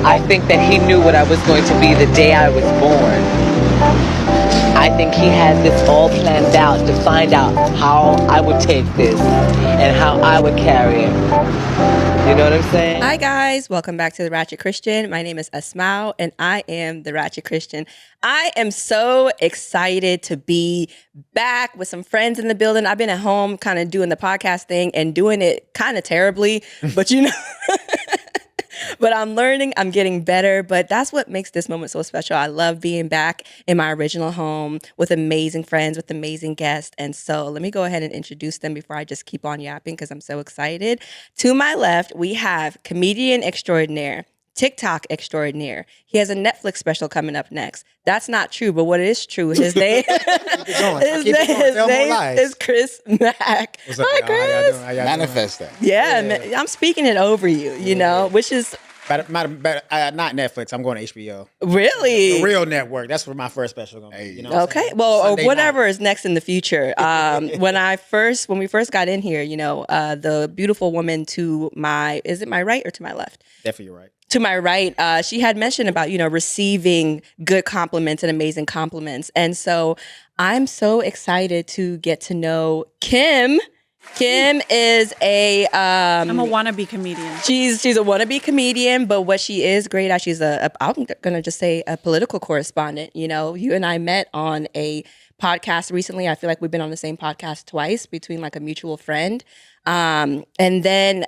I think that he knew what I was going to be the day I was born. I think he had this all planned out to find out how I would take this and how I would carry it. You know what I'm saying? Hi guys, welcome back to The Ratchet Christian. My name is Asmao and I am The Ratchet Christian. I am so excited to be back with some friends in the building. I've been at home kind of doing the podcast thing and doing it kind of terribly, but you know... But I'm learning, I'm getting better, but that's what makes this moment so special. I love being back in my original home with amazing friends, with amazing guests. And so let me go ahead and introduce them before I just keep on yapping because I'm so excited. To my left, we have comedian extraordinaire, TikTok extraordinaire. He has a Netflix special coming up next. That's not true, but what is true, his name, his name is Chris Mack. What's up, Hi, Chris. How y'all Manifest that. Yeah, I'm speaking it over you, you know, which is... Not Netflix. I'm going to HBO. Really? The real network. That's where my first special going to be. You know okay. Well, or whatever is next in the future. When we first got in here, you know, the beautiful woman to my, is it my right or to my left? Definitely right. To my right, she had mentioned about, you know, receiving good compliments and amazing compliments. And so I'm so excited to get to know Kim. Kim is I'm a wannabe comedian. She's a wannabe comedian, but what she is great at, she's I'm gonna just say a political correspondent. You know, you and I met on a podcast recently. I feel like we've been on the same podcast twice between like a mutual friend. And then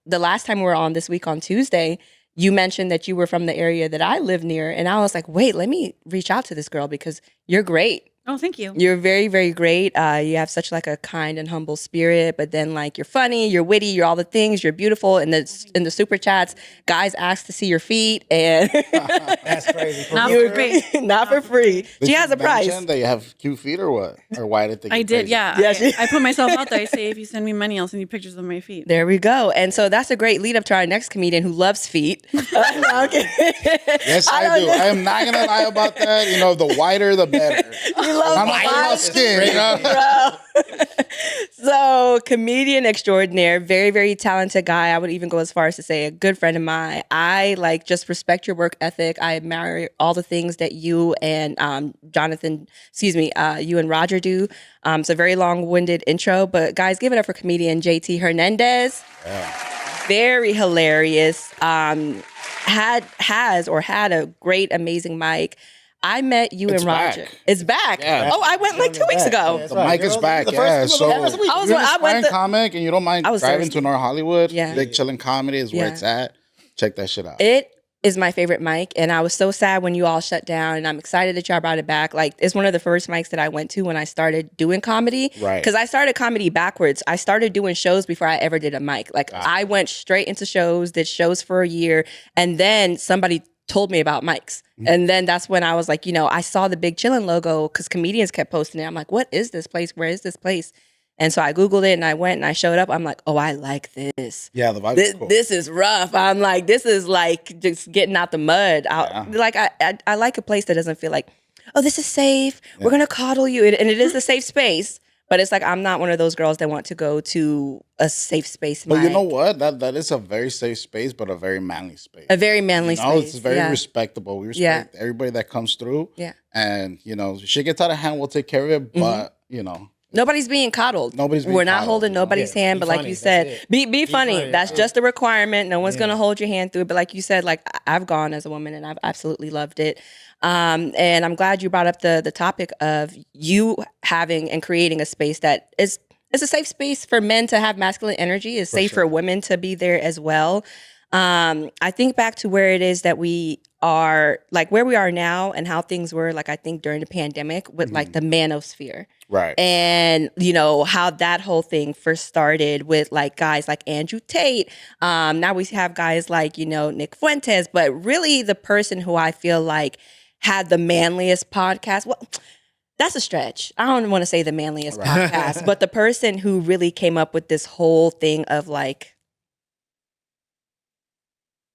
the last time we were on this week on Tuesday, you mentioned that you were from the area that I live near, and I was like, wait, let me reach out to this girl because you're great. Oh, thank you. You're very, very great. You have such like a kind and humble spirit, but then like you're funny, you're witty, you're all the things, you're beautiful. And in the super chats, guys ask to see your feet, and That's crazy. Not for free. Not for free. She has a price. That you have cute feet or what? Or why did they? I did, yeah. Yeah, I put myself out there. I say, if you send me money, I'll send you pictures of my feet. There we go. And so that's a great lead up to our next comedian who loves feet. Yes, I do. I am not gonna lie about that. You know, the whiter the better. You love I'm not about skin, you know? So, comedian extraordinaire, very, very talented guy. I would even go as far as to say a good friend of mine. I just respect your work ethic. I admire all the things that you and you and Roger do. It's a very long-winded intro, but guys, give it up for comedian JT Hernandez. Yeah. Very hilarious. Had a great, amazing mic. I met you and Roger. Back. It's back. Yeah. Oh, I went like 2 weeks ago. The mic is back, yeah. So you're an aspiring comic and you don't mind driving to North Hollywood, Big Chillin' Comedy is where it's at. Check that shit out. It is my favorite mic, and I was so sad when you all shut down, and I'm excited that y'all brought it back. Like, it's one of the first mics that I went to when I started doing comedy. Right. Because I started comedy backwards. I started doing shows before I ever did a mic. Like, I went straight into shows, did shows for a year, and then somebody told me about mics. And then that's when I was like, you know, I saw the Big Chillin' logo because comedians kept posting it. I'm like, what is this place? Where is this place? And so I Googled it and I went and I showed up. I'm like, oh, I like this. Yeah, the vibe is cool. This is rough. I'm like, this is like just getting out the mud. Like, I like a place that doesn't feel like, oh, this is safe. We're going to coddle you. And it is a safe space. But it's like, I'm not one of those girls that want to go to a safe space. But you know what? That is a very safe space, but a very manly space. A very manly space. It's very respectable. We respect everybody that comes through. Yeah. And, you know, if shit gets out of hand, we'll take care of it. But, you know. Nobody's being coddled. We're not holding nobody's hand, but like you said, be funny. That's just a requirement. No one's gonna hold your hand through it. But like you said, like I've gone as a woman and I've absolutely loved it. And I'm glad you brought up the topic of you having and creating a space that is a safe space for men to have masculine energy. It's safe for women to be there as well. I think back to where it is that we are, like where we are now and how things were, like I think during the pandemic with like the Manosphere. Right. And, you know, how that whole thing first started with like guys like Andrew Tate. Now we have guys like, you know, Nick Fuentes, but really the person who I feel like had the manliest podcast. Well, that's a stretch. I don't want to say the manliest podcast, but the person who really came up with this whole thing of like,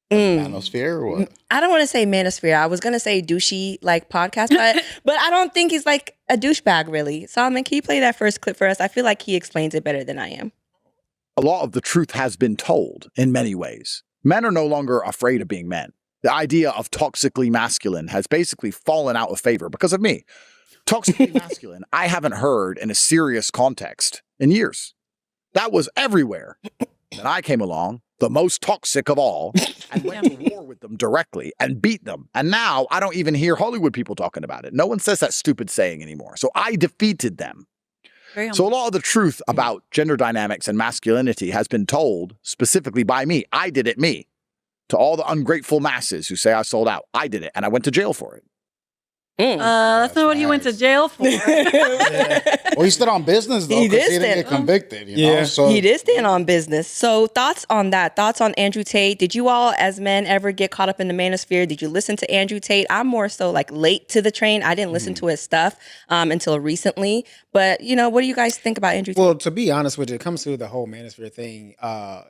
Manosphere or what? I don't want to say manosphere. I was going to say douchey like podcast, but I don't think he's like a douchebag really. Solomon, can you play that first clip for us? I feel like he explains it better than I am. A lot of the truth has been told in many ways. Men are no longer afraid of being men. The idea of toxically masculine has basically fallen out of favor because of me. Toxically masculine, I haven't heard in a serious context in years. That was everywhere. Then I came along, the most toxic of all, and went to war with them directly and beat them. And now I don't even hear Hollywood people talking about it. No one says that stupid saying anymore. So I defeated them. So a lot of the truth about gender dynamics and masculinity has been told specifically by me. I did it, me. To all the ungrateful masses who say I sold out. I did it, and I went to jail for it. That's not what he went to jail for. Well, he stood on business, though, because he didn't get convicted. You know? So he did stand on business. So thoughts on that? Thoughts on Andrew Tate? Did you all, as men, ever get caught up in the manosphere? Did you listen to Andrew Tate? I'm more so like late to the train. I didn't listen to his stuff until recently. But, you know, what do you guys think about Andrew Tate? Well, to be honest with you, it comes to the whole manosphere thing.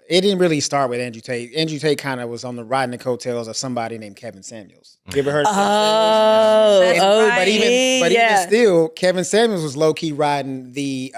It didn't really start with Andrew Tate. Andrew Tate kind of was on the riding the coattails of somebody named Kevin Samuels. You ever heard of Kevin Samuels? But even still, Kevin Samuels was low-key riding the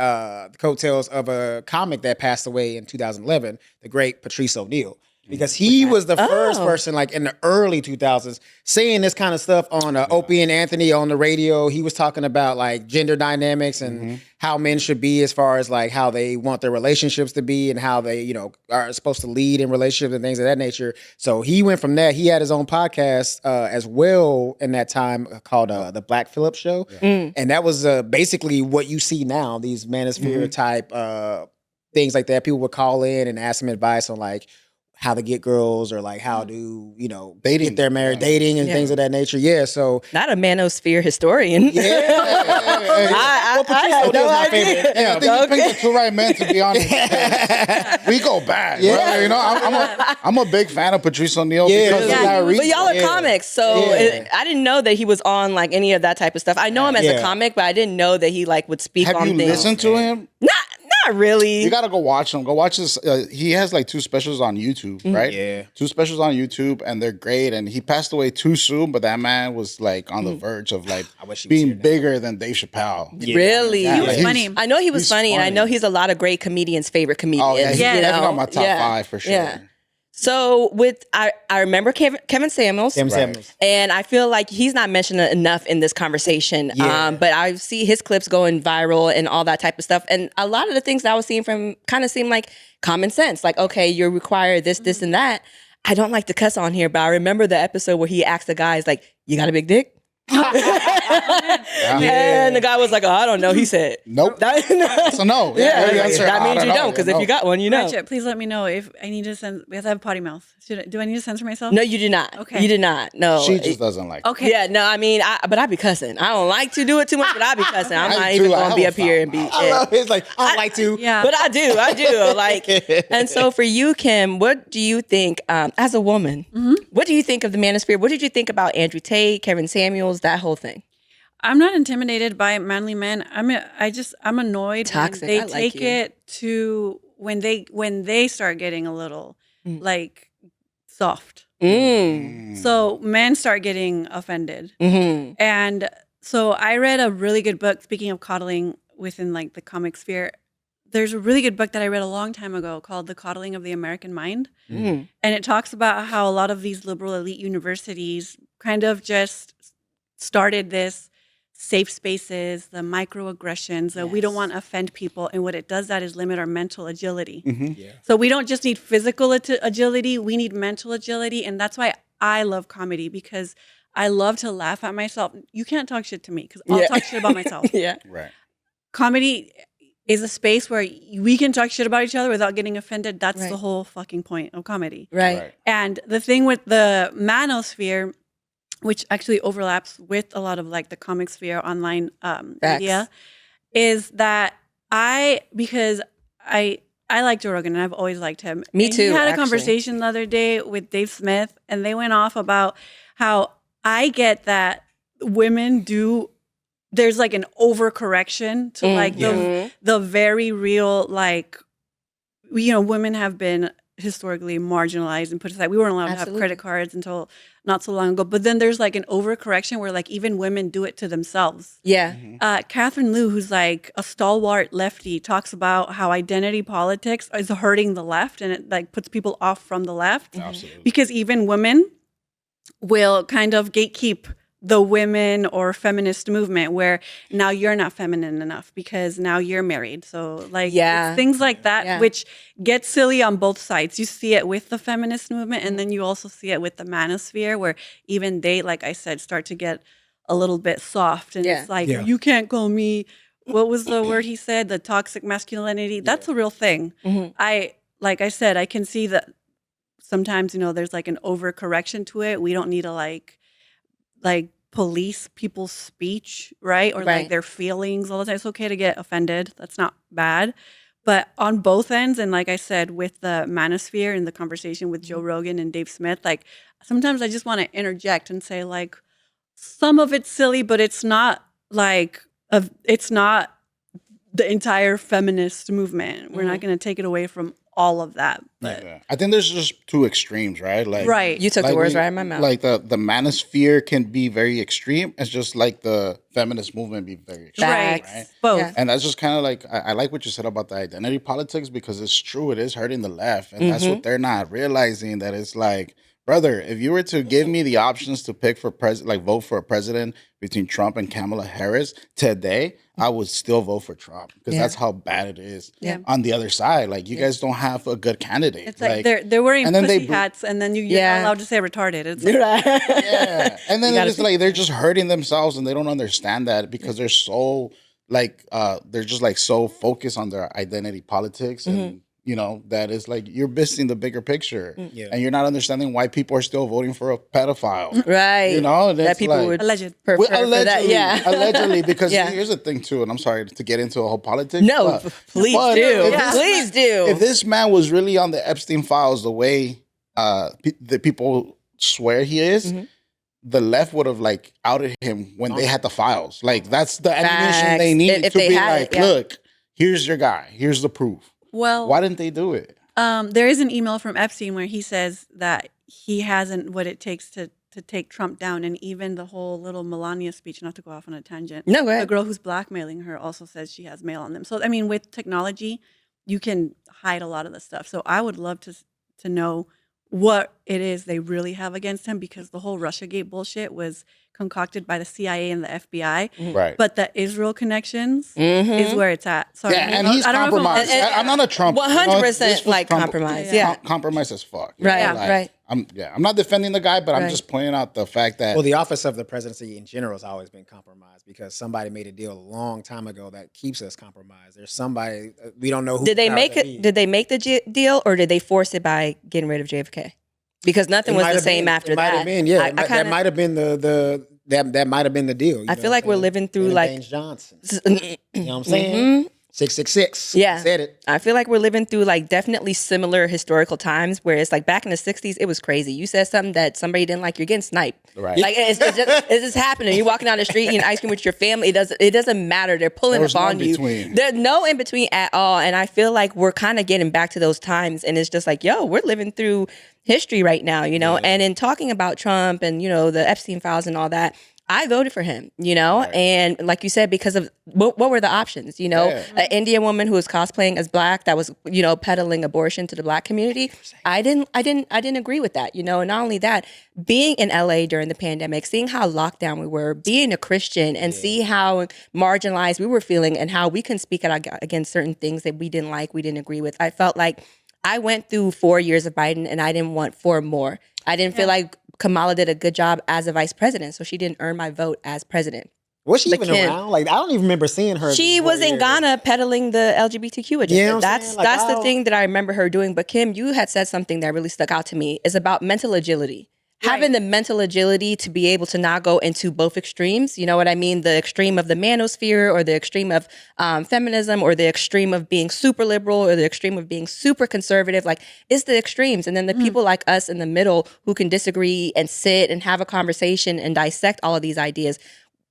coattails of a comic that passed away in 2011, the great Patrice O'Neal. Because he was the first person, like in the early 2000s, saying this kind of stuff on Opie and Anthony on the radio. He was talking about like gender dynamics and how men should be as far as like how they want their relationships to be and how they, you know, are supposed to lead in relationships and things of that nature. So he went from that. He had his own podcast as well in that time called the Black Phillip Show. And that was basically what you see now, these manosphere type things like that. People would call in and ask him advice on like, how to get girls or like how to, you know, get their married, dating and things of that nature. Yeah, so. Not a manosphere historian. I had no idea. Yeah, I think you picked the two right men, to be honest. We go back. Yeah. You know, I'm a big fan of Patrice O'Neal because of that reason. But y'all are comics, so I didn't know that he was on like any of that type of stuff. I know him as a comic, but I didn't know that he like would speak on things. Have you listened to him? Not really. You gotta go watch him. Go watch this. He has like 2 specials on YouTube, right? Yeah. 2 specials on YouTube, and they're great. And he passed away too soon, but that man was like on the verge of like being bigger than Dave Chappelle. Yeah. Really? He was funny. I know he was funny, and I know he's a lot of great comedians' favorite comedian. Oh yeah, he's definitely on my top 5 for sure. Yeah. So I remember Kevin Samuels. And I feel like he's not mentioned enough in this conversation. But I see his clips going viral and all that type of stuff. And a lot of the things that I was seeing from kind of seemed like common sense. Like, okay, you require this, this, and that. I don't like to cuss on here, but I remember the episode where he asked the guys, like, you got a big dick? And the guy was like, oh, I don't know. He said, nope. So no. That means you don't, because if you got one, you know. Ratchet, please let me know if I need to send, because I have a potty mouth. Do I need to censor myself? No, you do not. Okay. You did not. No. She just doesn't like it. Okay. Yeah, no, I mean, but I be cussing. I don't like to do it too much, but I be cussing. I'm not even going to be up here and be. It's like, I don't like to. Yeah. But I do. Like, and so for you, Kim, what do you think, as a woman, what do you think of the manosphere? What did you think about Andrew Tate, Kevin Samuels, that whole thing? I'm not intimidated by manly men. I'm annoyed. Toxic. When they take it to when they start getting a little like soft. So men start getting offended. And so I read a really good book. Speaking of coddling within like the comic sphere, there's a really good book that I read a long time ago called The Coddling of the American Mind. And it talks about how a lot of these liberal elite universities kind of just started this safe spaces, the microaggressions, we don't want to offend people. And what it does that is limit our mental agility. So we don't just need physical agility, we need mental agility. And that's why I love comedy, because I love to laugh at myself. You can't talk shit to me because I'll talk shit about myself. Right. Comedy is a space where we can talk shit about each other without getting offended. That's the whole fucking point of comedy. Right. And the thing with the manosphere, which actually overlaps with a lot of like the comic sphere online media, is that because I like Joe Rogan and I've always liked him. Me too. He had a conversation the other day with Dave Smith and they went off about how I get that women do, there's like an overcorrection to like the very real, like, you know, women have been historically marginalized and put aside. We weren't allowed to have credit cards until not so long ago. But then there's like an overcorrection where like even women do it to themselves. Catherine Liu, who's like a stalwart lefty, talks about how identity politics is hurting the left and it like puts people off from the left. Because even women will kind of gatekeep the women or feminist movement, where now you're not feminine enough because now you're married. So like it's things like that, which get silly on both sides. You see it with the feminist movement, and then you also see it with the manosphere, where even they, like I said, start to get a little bit soft. And it's like, you can't call me, what was the word he said? The toxic masculinity. That's a real thing. Like I said, I can see that sometimes, there's like an overcorrection to it. We don't need to like police people's speech, right? Or like their feelings all the time. It's okay to get offended. That's not bad. But on both ends, and like I said, with the manosphere and the conversation with Joe Rogan and Dave Smith, like sometimes I just want to interject and say like, some of it's silly, but it's not like, it's not the entire feminist movement. We're not going to take it away from all of that. But I think there's just two extremes, right? Like, you took the words right in my mouth. Like the manosphere can be very extreme. It's just like the feminist movement be very extreme, right? Both. Yeah. And that's just kind of like, I like what you said about the identity politics, because it's true. It is hurting the left. And that's what they're not realizing, that it's like, brother, if you were to give me the options to pick for vote for a president between Trump and Kamala Harris today, I would still vote for Trump, because that's how bad it is on the other side. Like, you guys don't have a good candidate. It's like they're wearing pussy hats, and then you're not allowed to say retarded. It's like, and then it's like they're just hurting themselves, and they don't understand that, because they're so like they're just like so focused on their identity politics, and that is like, you're missing the bigger picture, and you're not understanding why people are still voting for a pedophile, right? That people would allegedly prefer that, allegedly, because here's the thing too, and I'm sorry to get into a whole politics. No, please do. Please do. If this man was really on the Epstein files the way the people swear he is, the left would have like outed him when they had the files. Like, that's the ammunition they need to be like, look, here's your guy, here's the proof. Well, why didn't they do it? There is an email from Epstein where he says that he hasn't what it takes to take Trump down, and even the whole little Melania speech. Not to go off on a tangent. No, go ahead. The girl who's blackmailing her also says she has mail on them. So I mean, with technology, you can hide a lot of the stuff. So I would love to know what it is they really have against him, because the whole Russiagate bullshit was concocted by the CIA and the FBI. Right. But the Israel connections is where it's at. Sorry. Yeah, and he's compromised. I'm not a Trump. 100% like compromise. Yeah. Compromise as fuck. Right. Like, right. I'm not defending the guy, but I'm just pointing out the fact that. Well, the office of the presidency in general has always been compromised, because somebody made a deal a long time ago that keeps us compromised. There's somebody, we don't know who. Did they make it? Did they make the deal, or did they force it by getting rid of JFK? Because nothing was the same after that. Might have been, yeah. That might have been that might have been the deal. I feel like we're living through like James Johnson. You know what I'm saying? 666. Yeah. Said it. I feel like we're living through like definitely similar historical times, where it's like back in the 60s, it was crazy. You said something that somebody didn't like, you're getting sniped. Right. Like it's just happening. You're walking down the street eating ice cream with your family. It doesn't matter. They're pulling up on you. There's no in between at all. And I feel like we're kind of getting back to those times. And it's just like, yo, we're living through history right now, And in talking about Trump and, the Epstein files and all that, I voted for him, Right. and like you said, because of what were the options, an Indian woman who was cosplaying as black that was, peddling abortion to the black community. I didn't agree with that, And not only that, being in LA during the pandemic, seeing how locked down we were, being a Christian, and see how marginalized we were feeling, and how we couldn't speak out against certain things that we didn't like, we didn't agree with. I felt like I went through 4 years of Biden, and I didn't want 4 more. I didn't feel like Kamala did a good job as a vice president, so she didn't earn my vote as president. Was she even around? Like, I don't even remember seeing her. She was in Ghana peddling the LGBTQ agenda. You know that's the thing that I remember her doing. But Kim, you had said something that really stuck out to me. Is about mental agility. Right. Having the mental agility to be able to not go into both extremes. You know what I mean? The extreme of the manosphere, or the extreme of feminism, or the extreme of being super liberal, or the extreme of being super conservative. Like, it's the extremes. And then the people like us in the middle who can disagree and sit and have a conversation and dissect all of these ideas.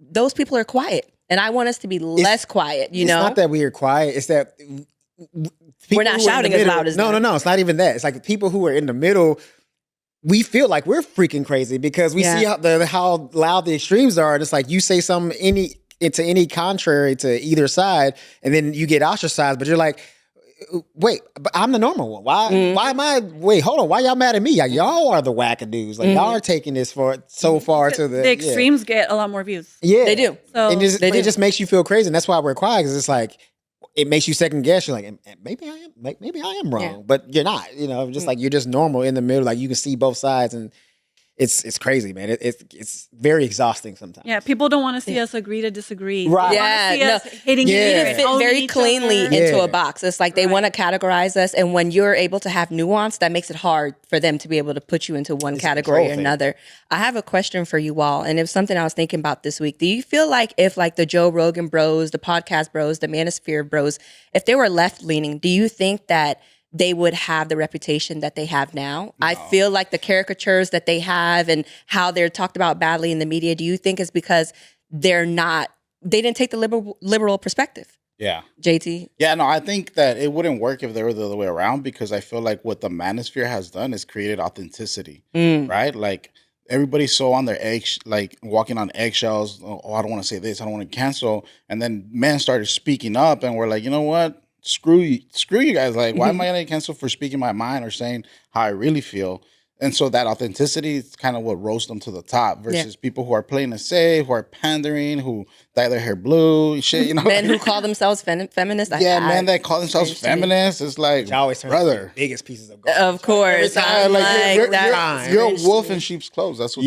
Those people are quiet. And I want us to be less quiet, It's not that we are quiet. It's that we're not shouting as loud as them. No. It's not even that. It's like the people who are in the middle, we feel like we're freaking crazy, because we see how loud the extremes are. And it's like, you say something to any contrary to either side, and then you get ostracized. But you're like, wait, but I'm the normal one. Why am I, wait, hold on. Why y'all mad at me? Y'all are the wackadoos. Like, y'all are taking this so far to The extremes get a lot more views. Yeah. They do. So It just makes you feel crazy. And that's why we're quiet, because it's like, it makes you second guess. You're like, maybe I am wrong. Yeah. But you're not, just like, you're just normal in the middle. Like, you can see both sides, and it's crazy, man. It's very exhausting sometimes. Yeah, people don't want to see us agree to disagree. Right. They wanna see us hitting each We other need to and fit owning very each cleanly other. into Yeah. a box. It's like they want to categorize us, and when you're able to have nuance, that makes it hard for them to be able to put you into one category or control thing. another. I have a question for you all, and it's something I was thinking about this week. Do you feel like if like the Joe Rogan bros, the podcast bros, the Manosphere bros, if they were left leaning, do you think that they would have the reputation that they have now? No. I feel like the caricatures that they have and how they're talked about badly in the media, do you think it's because they didn't take the liberal perspective? Yeah. JT? Yeah, no, I think that it wouldn't work if they were the other way around, because I feel like what the Manosphere has done is created authenticity, right? Like, everybody's so on their eggs, like walking on eggshells. Oh, I don't want to say this. I don't want to cancel. And then men started speaking up, and we're like, you know what? Screw you guys. Like, why am I going to cancel for speaking my mind or saying how I really feel? And so that authenticity is kind of what rose them to the top versus people who are playing it safe, who are pandering, who dye their hair blue and shit, Men who call themselves feminists. Men that call themselves feminists. It's like, always turn brother. the biggest pieces of gold. Of course. I'm like, that's you're a wolf in sheep's clothes. That's what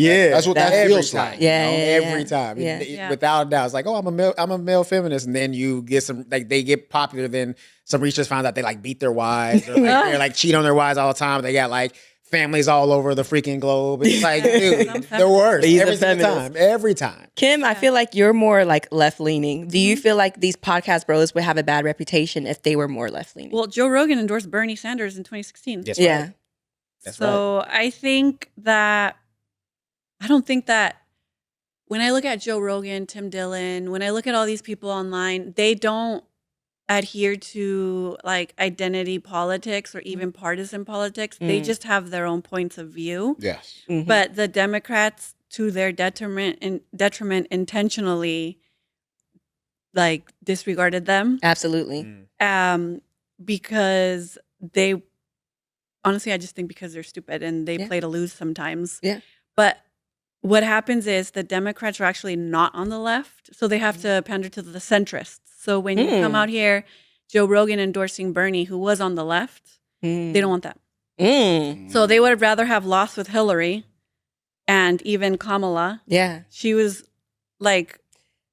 that every feels time, like. every time. Yeah. Without a doubt. It's like, oh, I'm a male feminist, and then you get some, like, they get popular, then some research found out they like beat their wives, or like they're like cheat on their wives all the time. They got like families all over the freaking globe. It's like, dude, they're worse every time. Kim, I feel like you're more like left leaning. Do you feel like these podcast bros would have a bad reputation if they were more left leaning? Well, Joe Rogan endorsed Bernie Sanders in 2016. Yes, yeah. right. That's So I don't think that when I look at Joe Rogan, Tim Dillon, when I look at all these people online, they don't adhere to like identity politics or even partisan politics. They just have their own points of view. Yes. Mhm. But the Democrats, to their detriment intentionally like disregarded them. Absolutely. Because they honestly, I just think because they're stupid and they play to lose sometimes. Yeah. But what happens is the Democrats are actually not on the left, so they have to pander to the centrists. So when you come out here, Joe Rogan endorsing Bernie, who was on the left, they don't want that. So they would rather have lost with Hillary and even Kamala. Yeah. She was like,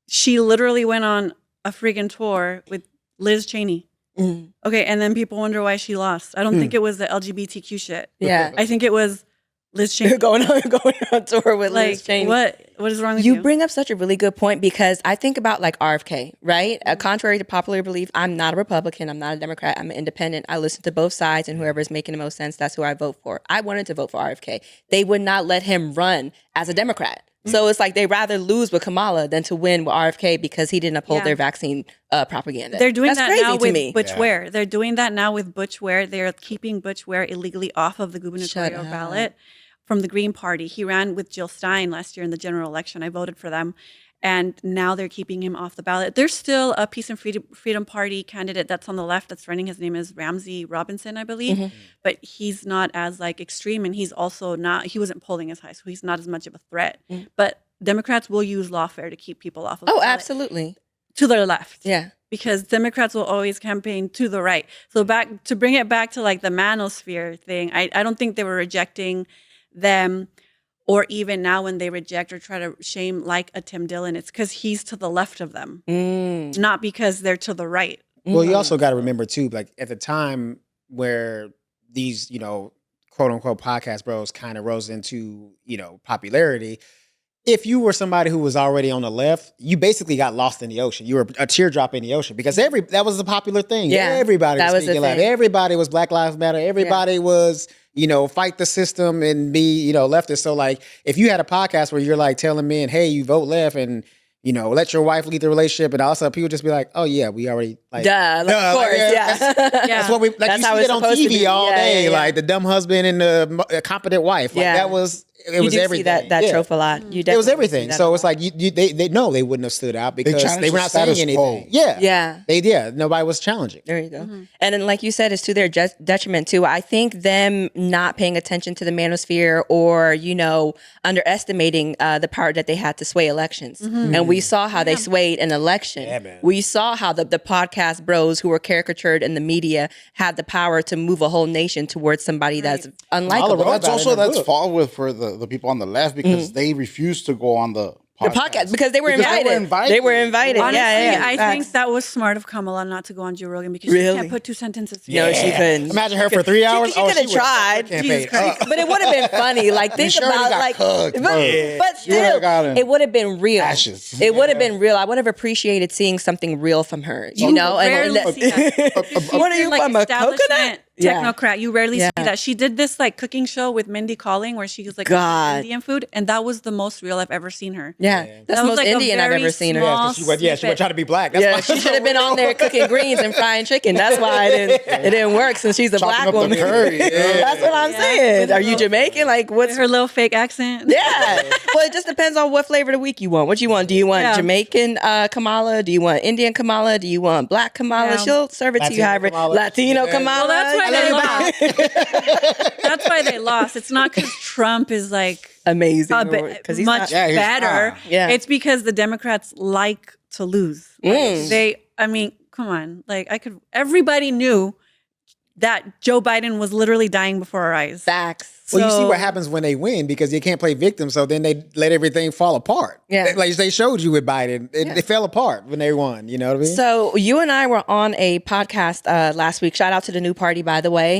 she literally went on a freaking tour with Liz Cheney. Okay, and then people wonder why she lost. I don't think it was the LGBTQ shit. Yeah. I think it was Liz Cheney. going on tour with Like, Liz Cheney. what is wrong with you? You bring up such a really good point, because I think about like RFK, right? Contrary to popular belief, I'm not a Republican. I'm not a Democrat. I'm an independent. I listen to both sides, and whoever's making the most sense, that's who I vote for. I wanted to vote for RFK. They would not let him run as a Democrat. So it's like they'd rather lose with Kamala than to win with RFK because he didn't uphold their vaccine propaganda. They're doing That's that crazy now to with me. Butch Ware. They're doing that now with Butch Ware. They're keeping Butch Ware illegally off of the gubernatorial ballot from the Green Party. He ran with Jill Stein last year in the general election. I voted for them. And now they're keeping him off the ballot. There's still a Peace and Freedom Party candidate that's on the left that's running. His name is Ramsey Robinson, I believe. But he's not as like extreme, and he's also not, he wasn't polling as high, so he's not as much of a threat. But Democrats will use lawfare to keep people off of the ballot. Absolutely. To their left. Yeah. Because Democrats will always campaign to the right. So to bring it back to like the Manosphere thing, I don't think they were rejecting them, or even now when they reject or try to shame like a Tim Dillon, it's because he's to the left of them, not because they're to the right. Well, you also got to remember too, like at the time where these, quote unquote podcast bros kind of rose into, popularity, if you were somebody who was already on the left, you basically got lost in the ocean. You were a teardrop in the ocean, because that was a popular thing. Yeah, everybody was speaking loud. thing. Everybody was Black Lives Matter. Everybody was, fight the system and be, leftist. So like, if you had a podcast where you're like telling men, hey, you vote left, and let your wife lead the relationship, and also people just be like, "Oh yeah, we already like, duh, of course, yeah." That's what we like. That's You how see it's it on supposed to TV be. all Yeah, day, yeah, yeah. like the dumb husband and the competent wife. Like that was. It You was do everything. see that trope a lot. You It was definitely everything. see that So a it's lot. like they know they wouldn't have stood out because challenged they were the not saying status anything. quo. Yeah. Nobody was challenging. There you go. And then, like you said, it's to their detriment too. I think them not paying attention to the manosphere or, underestimating the power that they had to sway elections. And we saw how they swayed an election. Yeah, man. We saw how the podcast bros who were caricatured in the media had the power to move a whole nation towards somebody that's unlikable. All That's about also it in the that's book. fall for the people on the left because they refused to go on the podcast because they were Because invited. They were invited. Honestly, yeah. I Facts. think that was smart of Kamala not to go on Joe Rogan because Really? she can't put two sentences No, together. she couldn't. Imagine her for 3 hours. She could have tried. Jesus Christ. But it would have been funny. Like, think She already about got like, cooked, but, bro. but She would've still, gotten it would have been real. ashes. It would have been real. I would have appreciated seeing something real from her. You You know, rarely see that. What are you like from a establishment coconut? Yeah. technocrat. You rarely Yeah. see that. She did this like cooking show with Mindy Kaling where she was like God. Indian food, and that was the most real I've ever seen her. Yeah, that's That the was most like a Indian I've very ever seen her. small She would try to be black. That's Yeah, why she should have been on there cooking greens and frying chicken. That's why it didn't work since she's a black up the woman. curry. That's what I'm Yeah. saying. With Are her you little- Jamaican? Like, what's Her little fake accent. Yeah. Well, it just depends on what flavor of the week you want. What you want? Do you want Yeah. Jamaican Kamala? Do you want Indian Kamala? Do you want black Kamala? Yeah. She'll serve it to you Latino however. Kamala. Latino Yeah. Kamala. Well, that's why I they love you. lost. That's why they lost. It's not because Trump is like Amazing. because he's much not- Yeah, he's better. Yeah. It's because the Democrats like to lose. I mean, come on. Like everybody knew that Joe Biden was literally dying before our eyes. Facts. Well, you see So- what happens when they win because they can't play victim, so then they let everything fall apart. Yeah. Like they showed you with Biden, it fell apart when they won. You know what I mean? So you and I were on a podcast last week. Shout out to the new party, by the way.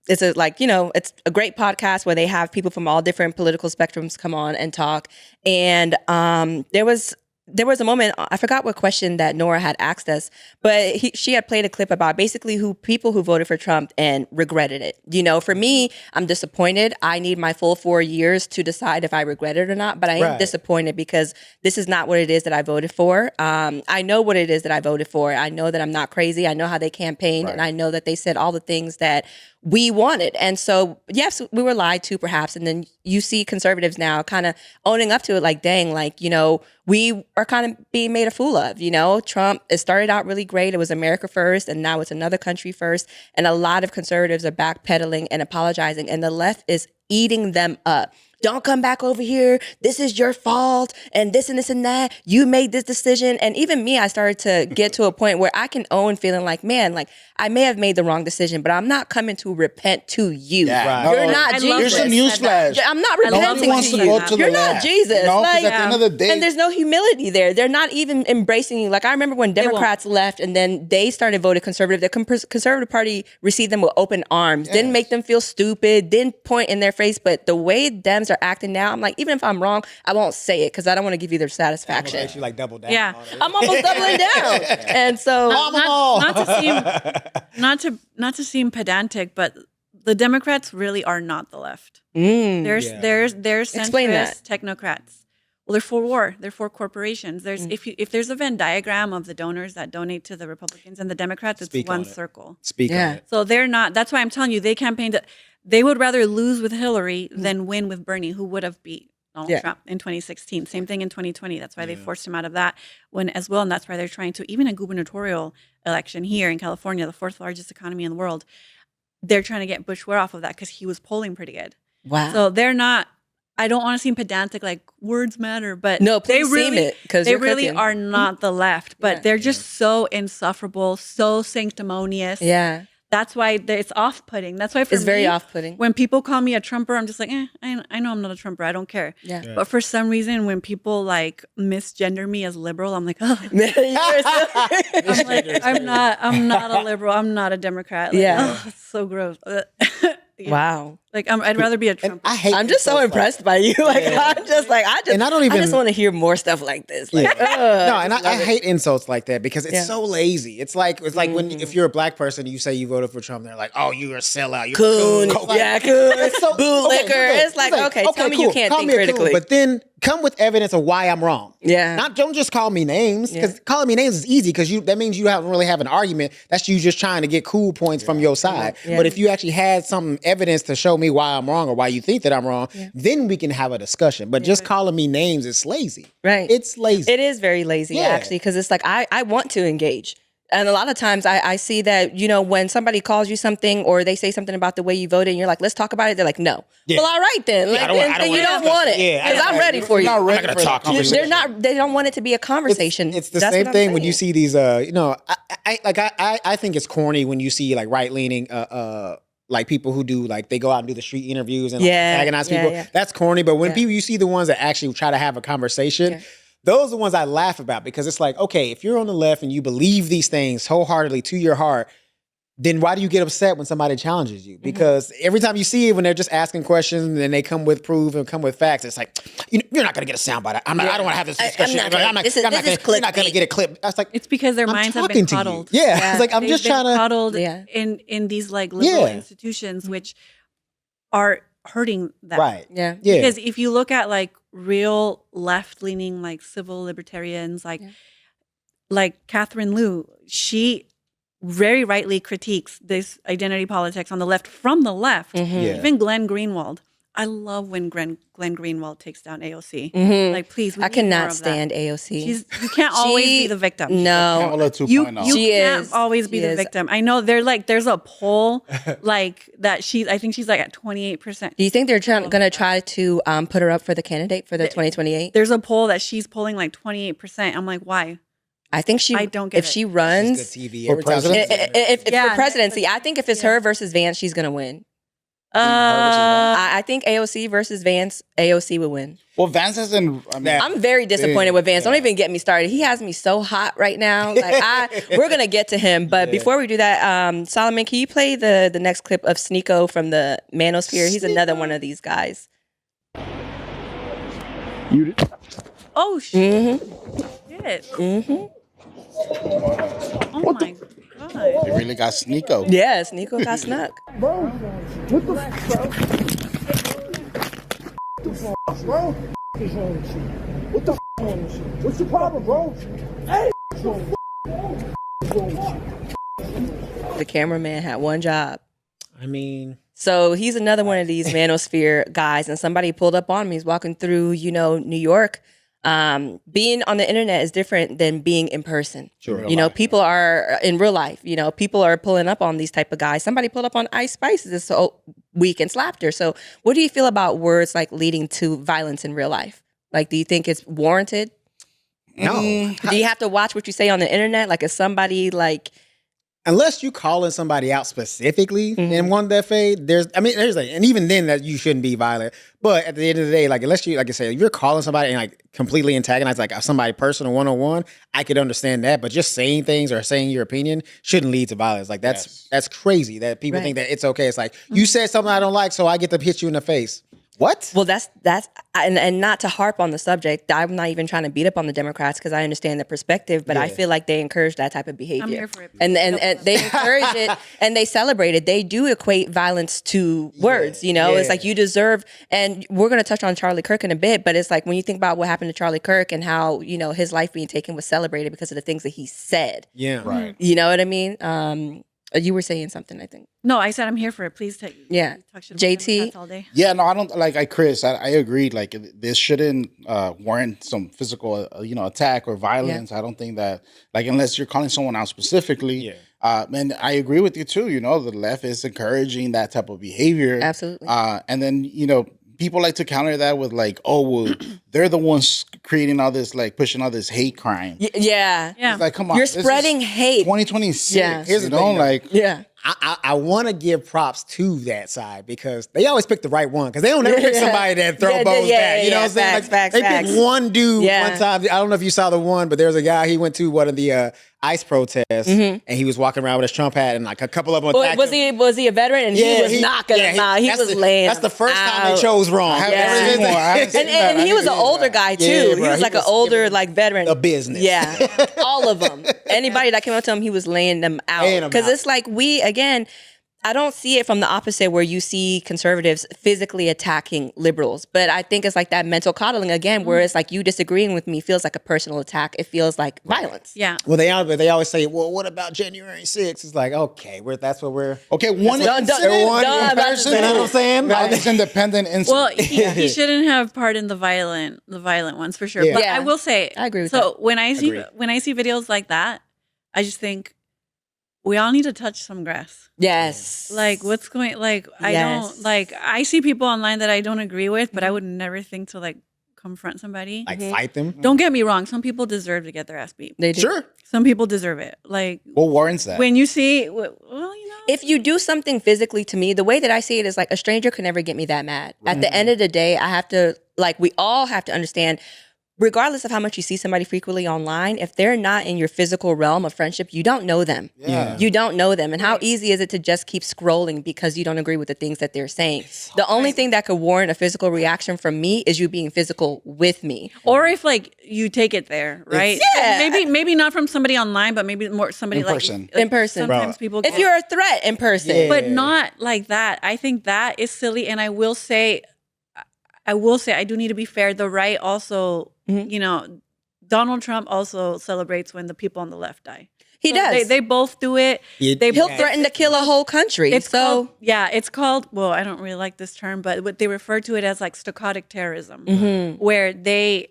It's a great podcast where they have people from all different political spectrums come on and talk. And there was a moment, I forgot what question that Nora had asked us, but she had played a clip about basically people who voted for Trump and regretted it. You know, for me, I'm disappointed. I need my full 4 years to decide if I regret it or not, but I am Right. disappointed because this is not what it is that I voted for. I know what it is that I voted for. I know that I'm not crazy. I know how they campaigned, and I know that they said all the things that we wanted. And so, yes, we were lied to perhaps. And then you see conservatives now kind of owning up to it like, dang, like, we are kind of being made a fool of, Trump, it started out really great. It was America first, and now it's another country first. And a lot of conservatives are backpedaling and apologizing, and the left is eating them up. Don't come back over here. This is your fault. And this and this and that. You made this decision. And even me, I started to get to a point where I can own feeling like, man, like I may have made the wrong decision, but I'm not coming to repent to you. Yeah. You're No, not I love Jesus. Here's some this. newsflash. I'm not I love repenting wants to to you. go to You're the not left. Jesus. No, Like, because at the end of the day, and there's no humility there. They're not even embracing you. Like I remember when Democrats left and then they started voting conservative. The Conservative Party received them with open arms. Didn't make them feel stupid. Didn't point in their face. But the way Dems are acting now, I'm like, even if I'm wrong, I won't say it because I don't want to give you the satisfaction. Actually, like double down. Yeah. on it. I'm almost doubling down. And so not to seem pedantic, but the Democrats really are not the left. They're Explain centrist that. technocrats. Well, they're for war. They're for corporations. There's if there's a Venn diagram of the donors that donate to the Republicans and the Democrats, it's Speak on one it. circle. Speak Yeah. on it. So they're not. That's why I'm telling you, they campaigned. They would rather lose with Hillary than win with Bernie, who would have beat Donald Trump in 2016. Same thing in 2020. That's why they forced him out of that one as well. And that's why they're trying to, even a gubernatorial election here in California, the fourth largest economy in the world, they're trying to get Bush Ware off of that because he was polling pretty good. Wow. So they're not. I don't want to seem pedantic, like words matter, but No, they please really, seem it, 'cause they you're really cooking. are not the left. But they're just so insufferable, so sanctimonious. yeah. That's why it's off-putting. That's why for It's very me, off-putting. when people call me a Trumper, I'm just like, I know I'm not a Trumper. I don't care. Yeah. But for some reason, when people like misgender me as liberal, I'm like, oh, I'm not a liberal. I'm not a Democrat. Like, Yeah. it's so gross. Yeah. Wow. Like I'd rather be a And Trumper. I hate. I'm just so impressed by you. Like I'm just like And I don't I just even- want to hear more stuff like this. Like, No, and I hate insults like that because it's so lazy. It's like when if you're a black person, you say you voted for Trump, they're like, "Oh, you're a sellout, you're a coon, coon." It's like- yeah, coon, It's so- bootlicker. okay, it's like, okay, tell me you cool. can't Call think me a coon, critically. but then come with evidence of why I'm wrong. Yeah. Don't just call me names, because calling me names is easy, because that means you don't really have an argument. That's you just trying to get cool points from your side. Yeah. But if you actually had some evidence to show me why I'm wrong or why you think that I'm wrong, then we can have a discussion. But just calling me names is lazy. Right. It's lazy. It is very lazy, actually, because it's like I want to engage. And a lot of times I see that, you know, when somebody calls you something or they say something about the way you voted and you're like, let's talk about it. They're like, no. Well, all right then. Like, then you don't want it. Because I'm ready for you. I'm not ready to talk to you. They don't want it to be a conversation. It's the same thing when you see these, you know, I think it's corny when you see like right-leaning, like people who do, like, they go out and do the street interviews and like, antagonize people. Yeah. That's corny. But when people, you see the ones that actually try to have a conversation, those are the ones I laugh about, because it's like, okay, if you're on the left and you believe these things wholeheartedly to your heart, then why do you get upset when somebody challenges you? Because every time you see it, when they're just asking questions and then they come with proof and come with facts, it's like, you're not going to get a soundbite. I don't want to have this discussion. You're not going to get a clip. I was like, it's because their minds have been coddled. Yeah. It's like, I'm just trying to coddled in these like liberal institutions, which are hurting them. Right. Yeah. Because if you look at like real left-leaning like civil libertarians, like Catherine Liu, she very rightly critiques this identity politics on the left from the left. Even Glenn Greenwald. I love when Glenn Greenwald takes down AOC. Like, please, I cannot stand AOC. You can't always be the victim. No, you can't always be the victim. I know there's a poll like that. I think she's like at 28%. Do you think they're going to try to put her up for the candidate for the 2028? There's a poll that she's polling like 28%. I'm like, why? I think I don't get if she runs for presidency. For presidency, I think if it's her versus Vance, she's going to win. I think AOC versus Vance, AOC would win. Well, Vance hasn't. I'm very disappointed with Vance. Don't even get me started. He has me so hot right now. Like we're gonna get to him, but before we do that, Solomon, can you play the next clip of Sneako from the Manosphere? He's another one of these guys. Oh shit! Oh my god! They really got Sneako. Yeah, Sneako got snuck. Bro, what the f, bro? What the f wrong with you? What's your problem, bro? Hey, The cameraman had one job. I mean, so he's another one of these Manosphere guys, and somebody pulled up on him. He's walking through, New York. Being on the internet is different than being in person. Sure. People are in real life. People are pulling up on these type of guys. Somebody pulled up on Ice Spice this week and slapped her. So, what do you feel about words like leading to violence in real life? Like, do you think it's warranted? No. Do you have to watch what you say on the internet? Like, is somebody like? Unless you calling somebody out specifically in one that fade, and even then that you shouldn't be violent. But at the end of the day, like, unless you, like I said, if you're calling somebody and like completely antagonize like somebody personal one-on-one, I could understand that. But just saying things or saying your opinion shouldn't lead to violence. Like that's crazy that people think that it's okay. It's like you said something I don't like, so I get to hit you in the face. What? Well, that's and not to harp on the subject. I'm not even trying to beat up on the Democrats because I understand the perspective, but I feel like they encourage that type of behavior. I'm here for it. And they encourage it and they celebrate it. They do equate violence to words. It's like you deserve. And we're going to touch on Charlie Kirk in a bit, but it's like when you think about what happened to Charlie Kirk and how his life being taken was celebrated because of the things that he said. Yeah, right. You know what I mean? You were saying something, I think. No, I said I'm here for it. Please take. Yeah, JT. All day. Yeah, no, I don't like. Chris, I agree. Like, this shouldn't warrant some physical, attack or violence. I don't think that, like, unless you're calling someone out specifically. Yeah. And I agree with you too. The left is encouraging that type of behavior. Absolutely. And then people like to counter that with like, oh, well, they're the ones creating all this, like pushing all this hate crime. Yeah. It's like, come on, you're spreading hate. 2026. Yeah. Here's the thing, yeah. I want to give props to that side because they always pick the right one because they don't ever pick somebody that throw bows back. You know what I'm saying? Facts, they picked one dude one time. I don't know if you saw the one, but there's a guy, he went to one of the ICE protests and he was walking around with his Trump hat and like a couple of them attacked him. Was he a veteran? And he was not going to he was laying. That's the first time they chose wrong. And he was an older guy too. He was like an older like veteran. A business. Yeah. All of them. Anybody that came up to him, he was laying them out. Because it's like I don't see it from the opposite where you see conservatives physically attacking liberals. But I think it's like that mental coddling again, where it's like you disagreeing with me feels like a personal attack. It feels like violence. Yeah. Well, they always say, well, what about January 6th? It's like, okay, that's what we're... Okay, one person, you know what I'm saying? all these independent incidents. Well, he shouldn't have part in the violent ones for sure. Yeah. But Yeah. I will say, I agree with so that. when I see videos like that, I just think we all need to touch some grass. Yes. Like what's going? Like I Yes. don't like. I see people online that I don't agree with, but I would never think to like confront somebody. Like, fight them? Don't get me wrong. Some people deserve to get their ass beat. They do. Sure. Some people deserve it. Like What warrants that? when you see, well, you know, If you do something physically to me, the way that I see it is like a stranger could never get me that mad. At the end of the day, I have to, like, we all have to understand, regardless of how much you see somebody frequently online, if they're not in your physical realm of friendship, you don't know them. Yeah. You don't know them. And how easy is it to just keep scrolling because you don't agree with the things that they're saying? The only thing that could warrant a physical reaction from me is you being physical with me. or if like you take it there, right? Yeah. Maybe not from somebody online, but maybe more somebody In like person. In person. Sometimes people If you're a threat in person. Yeah. but not like that. I think that is silly. And I will say, I do need to be fair. The right also, you know, Donald Trump also celebrates when the people on the left die. He does. They both do it. He'll threaten to kill a whole country. It's called, it's called, well, I don't really like this term, but what they refer to it as like staccatic terrorism, where they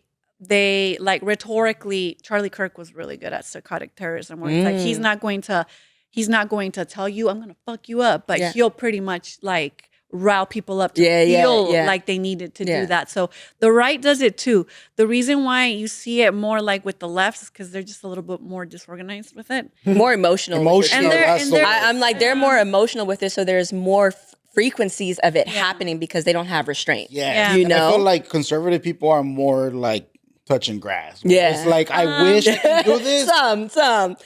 like rhetorically, Charlie Kirk was really good at staccatic terrorism, where it's like he's not going to tell you I'm going to fuck you up, but he'll pretty much like rile people up to feel like they needed to do that. So the right does it too. The reason why you see it more like with the left is because they're just a little bit more disorganized with it. More emotional. Emotional. And they're- I'm like, they're more emotional with it, so there's more frequencies of it happening because they don't have restraint. Yeah. You And I know? feel like conservative people are more like touching grass. Yeah. It's like, I wish I could do this. Some.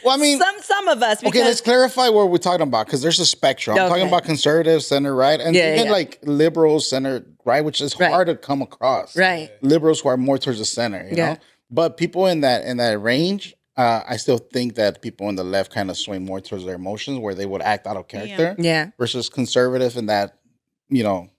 Well, I mean, some of us. Okay, let's clarify what we're talking about, because there's a spectrum. I'm talking about conservative, center, right, and even like liberal, center, right, which is hard to come across. Right. Liberals who are more towards the center, you know? But people in that range, I still think that people on the left kind of swing more towards their emotions, where they would act out of character. Yeah. Versus conservative in that, you know,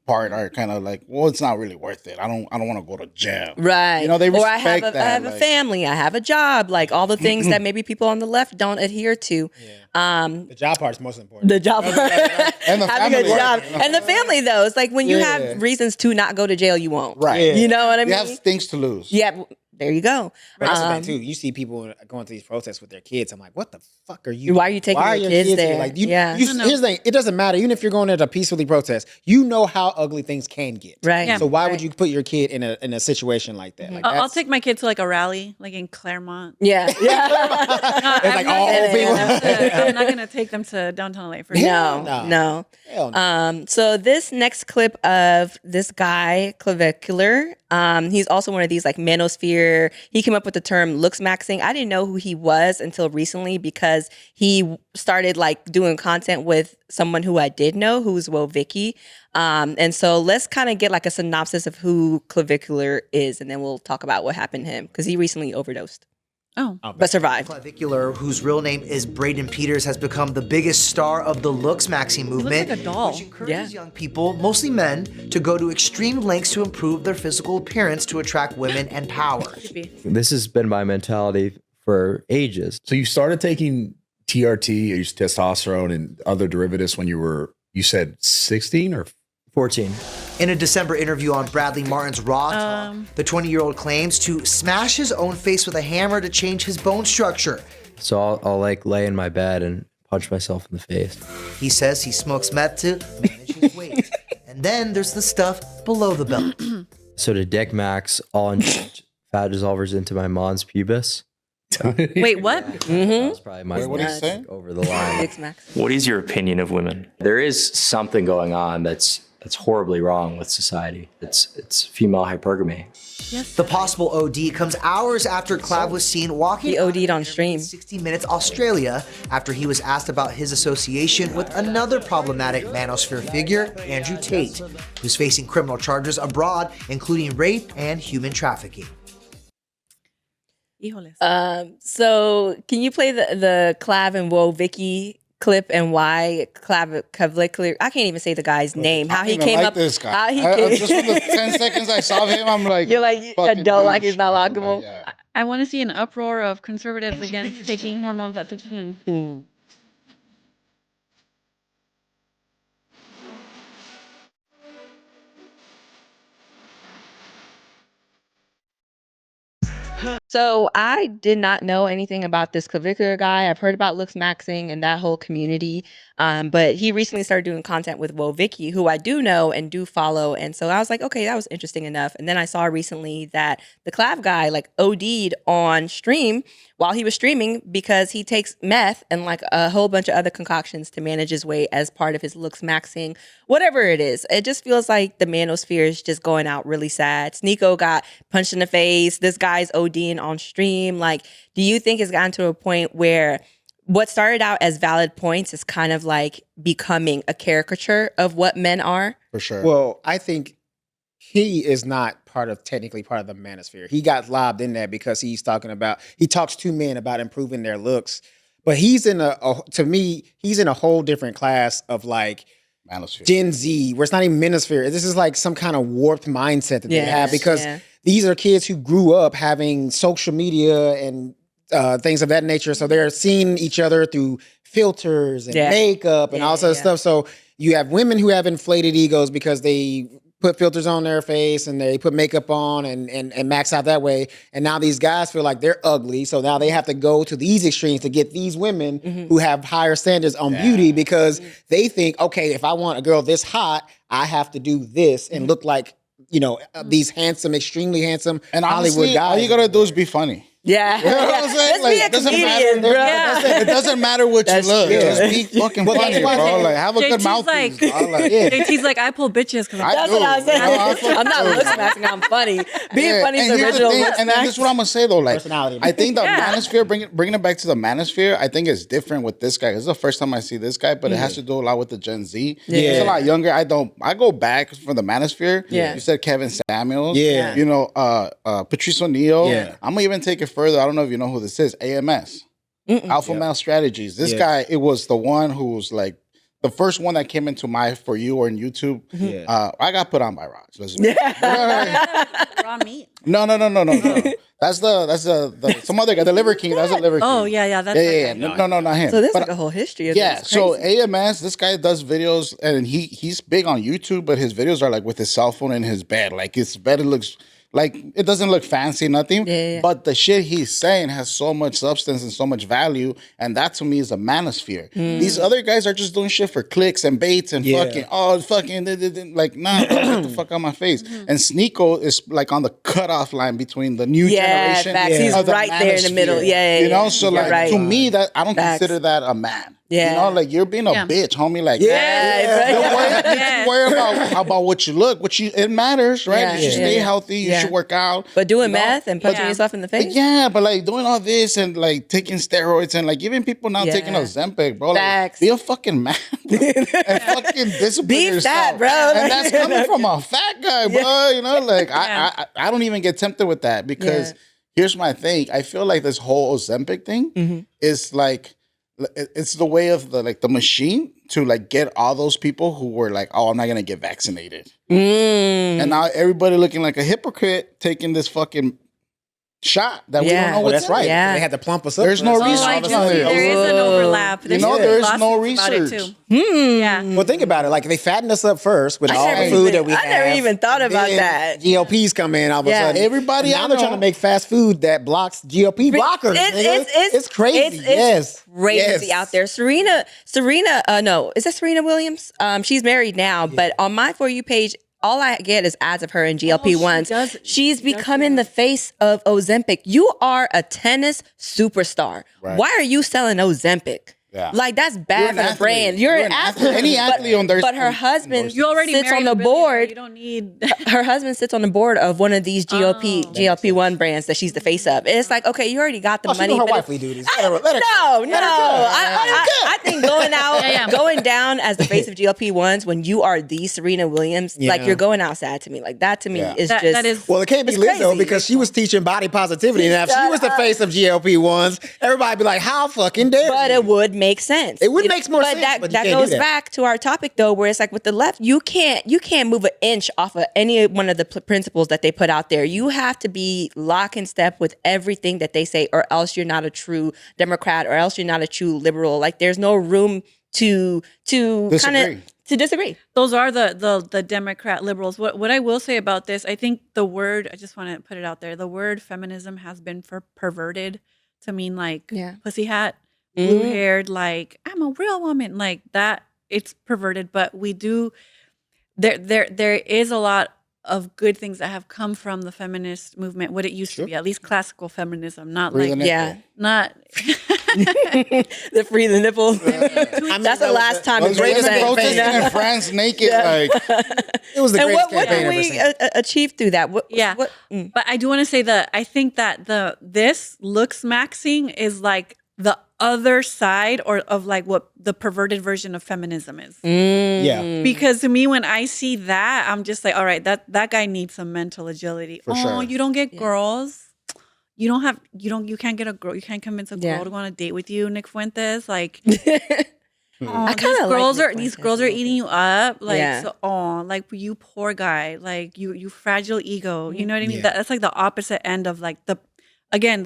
part are kind of like, well, it's not really worth it. I don't want to go to jail. Right. You know, they respect or I have that. I have a family. I have a job. Like all the things that maybe people on the left don't adhere to. The job part's most important. The job. And the having family. a job. And the family, though. It's like when you have reasons to not go to jail, you won't. Right. You know what I You mean? have things to lose. Yeah. There you go. That's the thing too. You see people going to these protests with their kids. I'm like, what the fuck are you? Why are you taking your kids there? here? Like, you, Yeah. here's the thing. It doesn't matter. Even if you're going there to peacefully protest, you know how ugly things can get. Right. Yeah. So why would you put your kid in a situation like that? Like, I'll that's- take my kid to like a rally, like in Claremont. Yeah. Yeah. It's like all old people. I'm not gonna take them to downtown LA for sure. No. Hell no. So this next clip of this guy, Clavicular, he's also one of these like Manosphere. He came up with the term Looksmaxxing. I didn't know who he was until recently because he started like doing content with someone who I did know, who's Vicky. And so let's kind of get like a synopsis of who Clavicular is, and then we'll talk about what happened to him because he recently overdosed. Oh. But survived. Clavicular, whose real name is Braden Peters, has become the biggest star of the Looksmaxxing movement, like a doll. which encourages young people, mostly men, to go to extreme lengths to improve their physical appearance to attract women and power. This has been my mentality for ages. So you started taking TRT, or testosterone, and other derivatives when you said 16 or 14. In a December interview on Bradley Martin's Raw Talk, the 20-year-old claims to smash his own face with a hammer to change his bone structure. So I'll like lay in my bed and punch myself in the face. He says he smokes meth to manage his weight. And then there's the stuff below the belt. So to Dick Max, I'll inject fat dissolvers into my mons pubis. Wait, what? That's probably my Wait, what did he say? over the line. Dick Max. What is your opinion of women? There is something going on that's horribly wrong with society. It's female hypergamy. The possible OD comes hours after Clav was seen walking He OD'd on stream. 60 Minutes Australia after he was asked about his association with another problematic Manosphere figure, Andrew Tate, who's facing criminal charges abroad, including rape and human trafficking. Híjoles. So can you play the Clav and Vicky clip and why Clavicular. I can't even say the guy's name. How he came like up. this guy. How he Just from the 10 seconds I saw him, I'm like, you're like I don't like he's not likable. Yeah. I want to see an uproar of conservatives against taking hormones at 15. So I did not know anything about this Clavicular guy. I've heard about Looksmaxxing and that whole community. But he recently started doing content with Vicky, who I do know and do follow. And so I was like, okay, that was interesting enough. And then I saw recently that the Clav guy like OD'd on stream while he was streaming because he takes meth and like a whole bunch of other concoctions to manage his weight as part of his Looksmaxxing, whatever it is. It just feels like the manosphere is just going out really sad. Sneako got punched in the face. This guy's ODing on stream. Like, do you think it's gotten to a point where what started out as valid points is kind of like becoming a caricature of what men are? For sure. Well, I think he is not technically part of the manosphere. He got lobbed in there because he talks to men about improving their looks. But he's in to me, he's in a whole different class of like Manosphere. Gen Z, where it's not even manosphere. This is like some kind of warped mindset that they have because these are kids who grew up having social media and things of that nature. So they're seeing each other through filters and makeup and all sorts of stuff. So you have women who have inflated egos because they put filters on their face and they put makeup on and max out that way. And now these guys feel like they're ugly. So now they have to go to these extremes to get these women who have higher standards on beauty because they think, okay, if I want a girl this hot, I have to do this and look like, these handsome, extremely handsome and Hollywood honestly, guys. all you gotta do is be funny. Yeah. You know what I'm saying? Let's be a comedian, bro. It doesn't matter what you look. Just be fucking funny, bro. Like, have a good mouthpiece. JT's like, I pull bitches because that's what I'm saying. I'm not Looksmaxxing, I'm funny. Being funny is the original Looksmaxxing. And this is what I'm gonna say though. Like, personality. I think the manosphere, bringing it back to the manosphere, I think it's different with this guy. This is the first time I see this guy, but it has to do a lot with the Gen Z. Yeah. He's a lot younger. I go back for the manosphere. Yeah. You said Kevin Samuels. Yeah. Patrice O'Neal. Yeah. I'm gonna even take it further. I don't know if you know who this is. AMS. Alpha Male Strategies. This guy, it was the one who was like the first one that came into my For You or in YouTube. I got put on by Raj. raw meat. No. That's the some other guy, the Liver King. That's the Liver King. Oh yeah. That's No, not him. So there's like a whole history of this. So AMS, this guy does videos and he's big on YouTube, but his videos are like with his cell phone in his bed. Like his bed looks like it doesn't look fancy, nothing. But the shit he's saying has so much substance and so much value, and that to me is a manosphere. These other guys are just doing shit for clicks and baits and fucking like nah, get the fuck out my face. And Sneako is like on the cutoff line between the new generation. He's of the right there in the middle. So like to me that I don't consider that a man. Like you're being a bitch, homie. Like don't worry about what you look. It matters, right? You should stay healthy. You should work out. But doing meth and punching yourself in the face? But like doing all this and like taking steroids and like even people now taking Ozempic, bro. Like, be a fucking man and fucking discipline yourself. That, bro. And that's coming from a fat guy, bro. Like I don't even get tempted with that because here's my thing. I feel like this whole Ozempic thing is like it's the way of the machine to like get all those people who were like, oh, I'm not gonna get vaccinated, and now everybody looking like a hypocrite taking this fucking shot that we don't know what's that's right. in. They had to plump us up. There's no research. There is an overlap. There's no research. Well, think about it. Like they fattened us up first with all the food that we have. I never even thought about that. GLPs come in all of a sudden. Everybody now they're trying to make fast food that blocks GLP blockers. It's crazy. It's crazy out there. Serena, no, is that Serena Williams? She's married now, but on my For You page, all I get is ads of her in GLP-1s. She's becoming the face of Ozempic. You are a tennis superstar. Right. Why are you selling Ozempic? Yeah. Like that's bad for the brand. You're an athlete. Any athlete on their but her husband you already sits on the board. You don't need her husband sits on the board of one of these GLP-1 brands that she's the face of. And it's like, okay, you already got the money. Her wifely duties. I think going down as the face of GLP-1s when you are the Serena Williams, like you're going outside to me. Like that to me is just that is, well, it can't be Lizzo because she was teaching body positivity, and if she was the face of GLP-1s, everybody'd be like, how fucking dare? But it would make sense. It would make more sense, That but you can't goes do that. back to our topic though, where it's like with the left, you can't move an inch off of any one of the principles that they put out there. You have to be lock in step with everything that they say, or else you're not a true Democrat, or else you're not a true liberal. Like there's no room to kind of to disagree. Those are the Democrat liberals. What I will say about this, I think the word, I just want to put it out there, the word feminism has been perverted to mean like pussy hat, blue haired, like I'm a real woman, like that. It's perverted, but we do. There is a lot of good things that have come from the feminist movement. What it used to be, at least classical feminism, not Free like not the free the nipple. That's the last time. Those women protesting in France naked, like it was the and greatest what campaign did we ever seen. achieve through that? But I do want to say that I think that this Looksmaxxing is like the other side of like what the perverted version of feminism is. Yeah. Because to me, when I see that, I'm just like, all right, that guy needs some mental agility. For sure. You don't get girls. You can't get a girl. You can't convince a girl to go on a date with you, Nick Fuentes. Like, I kind of these girls are eating you up. Like, like you poor guy. Like you fragile ego. You know what I mean? Yeah. That's like the opposite end of like the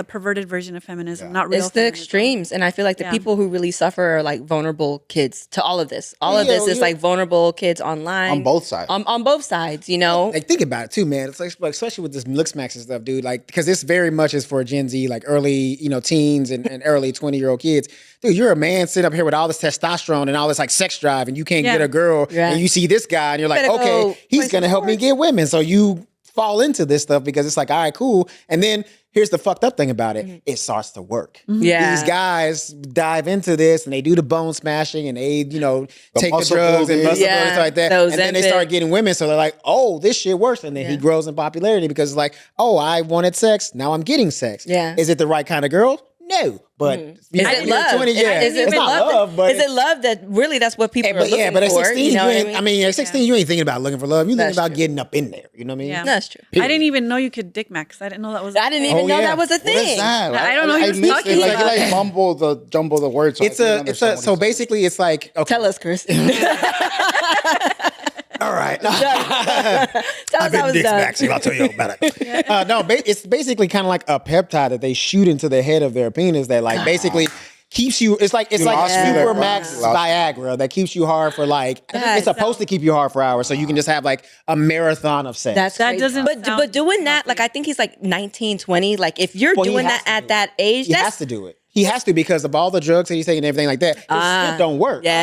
perverted version of feminism, not real. It's the feminism. extremes, and I feel like the people who really suffer are like vulnerable kids to all of this. All of this is like vulnerable kids online on both sides. On both sides, you know. Like think about it too, man. It's like especially with this Looksmaxxing stuff, dude. Like because this very much is for Gen Z, like early, teens and early 20-year-old kids. Dude, you're a man sitting up here with all this testosterone and all this like sex drive, and you can't get a girl, and you see this guy, and you're like, okay, he's gonna help me get women. So you fall into this stuff because it's like, all right, cool, and then. Here's the fucked up thing about it. It starts to work. Yeah. These guys dive into this and they do the bone smashing and they, take the drugs and muscle and stuff like that. And then they start getting women. So they're like, oh, this shit works. And then he grows in popularity because it's like, oh, I wanted sex. Now I'm getting sex. Yeah. Is it the right kind of girl? No. But is it love? 20, it's not love, but is it love that really that's what people are looking but at for? 16, at 16, you ain't thinking about looking for love. You're thinking about true. getting up in there. You know what I mean? Yeah. That's true. I didn't even know you could dick max. I didn't know that was. I didn't even know that was a thing. What is that? I don't know what he was talking like, about. Like jumble the words. So basically it's like, okay. Tell us, Chris. All right. Tell us how it's done. I'll tell you about it. It's basically kind of like a peptide that they shoot into the head of their penis that like basically keeps you. It's like Supermax Viagra that keeps you hard for like. It's supposed to keep you hard for hours, so you can just have like a marathon of sex. That doesn't. But doing that, like I think he's like 19, 20. Like if you're doing that at that age, he has to do it. He has to because of all the drugs that he's taking and everything like that. His shit don't work. So he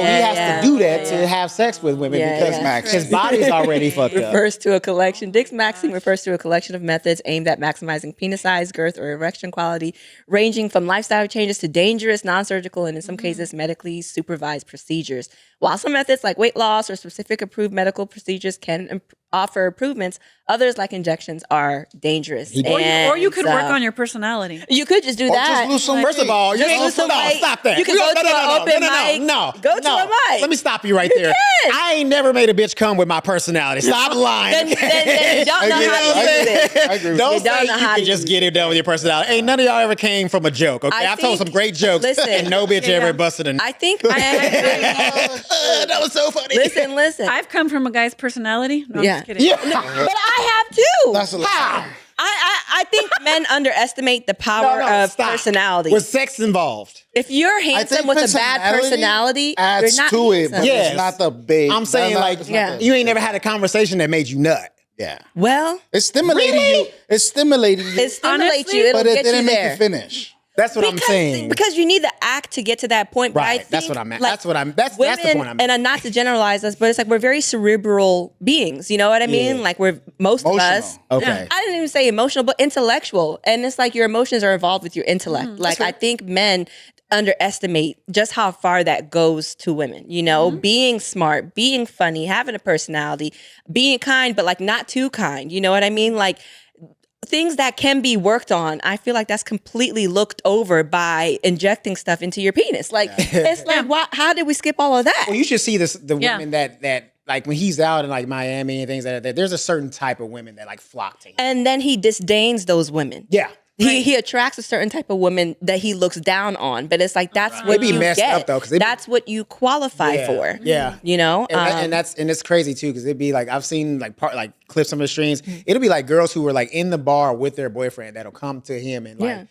has to do that to have sex with women because his body's already fucked up. Looksmaxxing refers to a collection of methods aimed at maximizing penis size, girth, or erection quality, ranging from lifestyle changes to dangerous, non-surgical, and in some cases, medically supervised procedures. While some methods like weight loss or specific approved medical procedures can offer improvements, others like injections are dangerous. Or you could work on your personality. You could just do that. Just lose some First of all, you ain't stop that. You can go to an open mic. Go to a mic. Let me stop you right there. I ain't never made a bitch come with my personality. Stop lying. Then you don't know how to do this. Don't say you can just get it done with your personality. Ain't none of y'all ever came from a joke. Okay, I've told some great jokes, and no bitch ever busted a. I think that was so funny. Listen. I've come from a guy's personality. No, I'm just kidding. Yeah. No, but I have too. That's a lie. I think men underestimate the power of personality. With sex involved. If you're handsome with a bad personality, adds you're not to handsome. it, but it's not the big. I'm saying you ain't never had a conversation that made you nut. Yeah. Well, it's stimulating you. It's stimulating you. It stimulates you. It'll but it get didn't you make there. you finish. That's what I'm saying. Because you need the act to get to that point. But I Right. think, That's what I'm at. like, That's the point I'm at. And not to generalize us, but it's like we're very cerebral beings. You know what I mean? Yeah. Like we're most of us. Okay. I didn't even say emotional, but intellectual. And it's like your emotions are involved with your intellect. Like I think men underestimate just how far that goes to women. You know, being smart, being funny, having a personality, being kind, but like not too kind. You know what I mean? Like things that can be worked on, I feel like that's completely looked over by injecting stuff into your penis. Like it's like, how did we skip all of that? Well, you should see the women that like when he's out in like Miami and things like that. There's a certain type of women that like flock to him. And then he disdains those women. Yeah. He attracts a certain type of woman that he looks down on, but it's like that's what you messed get. up, though, 'cause that's what you qualify for. Yeah, you know, and it's crazy too because it'd be like I've seen like clips of the streams. It'll be like girls who were like in the bar with their boyfriend that'll come to him and like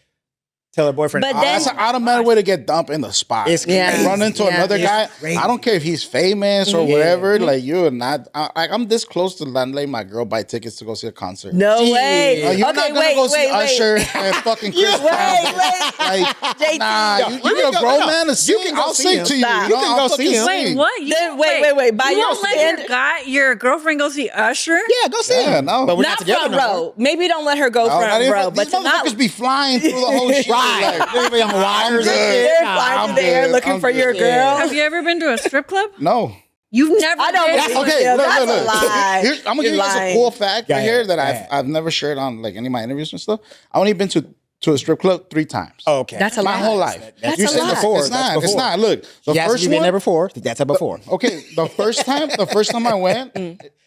tell her boyfriend. But then, that's an automatic way to get dumped in the spot. It's crazy. Run into another guy. I don't care if he's famous or whatever. Like you're not. I'm this close to letting my girl buy tickets to go see a concert. No way. You're not gonna go see Usher and fucking Chris Brown. Like, nah, you're a grown man to sing. I'll sing to you. You can go see him. Wait, what? Wait. By You your don't let your girlfriend go see Usher? Yeah, go see him. No, but we're not not together front no row. more. Maybe don't let her go front row. But these motherfuckers be flying through the whole shit. Right. They'll be on wires and shit. They're flying through the air looking for your girl. Have you ever been to a strip club? No. You've never I don't been? believe Okay, you. look. That's a lie. I'm gonna give you guys a cool fact right here that I've never shared on like any of my interviews and stuff. I've only been to a strip club 3 times. Oh, okay. That's a my lot. whole life. That's you a said lot. before. It's That's not. before. It's not. Look, the Yes, first you've been one. there before. That's a before. Okay, the first time I went,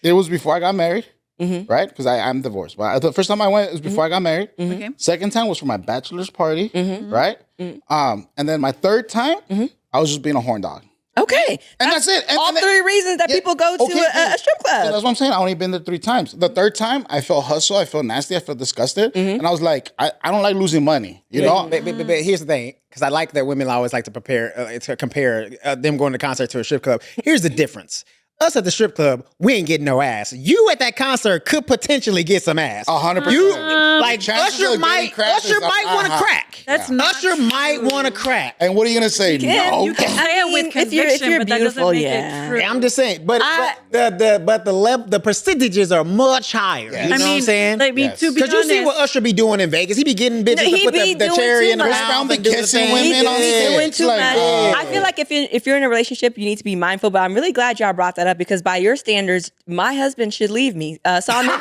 it was before I got married. Right? Because I'm divorced. But the first time I went, it was before I got married. Okay. Second time was for my bachelor's party. Right? And then my third time, I was just being a horn dog. Okay. And that's it. And, all and 3 reasons that people go to a strip club. So that's what I'm saying. I only been there 3 times. The third time, I felt hustle. I felt nasty. I felt disgusted. And I was like, I don't like losing money. You know? But here's the thing, because I like that women always like to compare them going to concert to a strip club. Here's the difference. Us at the strip club, we ain't getting no ass. You at that concert could potentially get some ass. 100%. You like chances Usher of might getting crack is want to high. crack. That's not Usher might want to crack. And what are you gonna say? No. You can say it with conviction, but that doesn't make it true. I'm just saying, but the percentages are much higher. You know what I'm saying? Like, to be Because you honest, see what Usher be doing in Vegas. He be getting bitches He to put be the doing cherry too in the much. mouth Be and do the kissing thing. women on doing stage. too Like, much. I feel like if you're in a relationship, you need to be mindful. But I'm really glad y'all brought that up because by your standards, my husband should leave me. Solomon,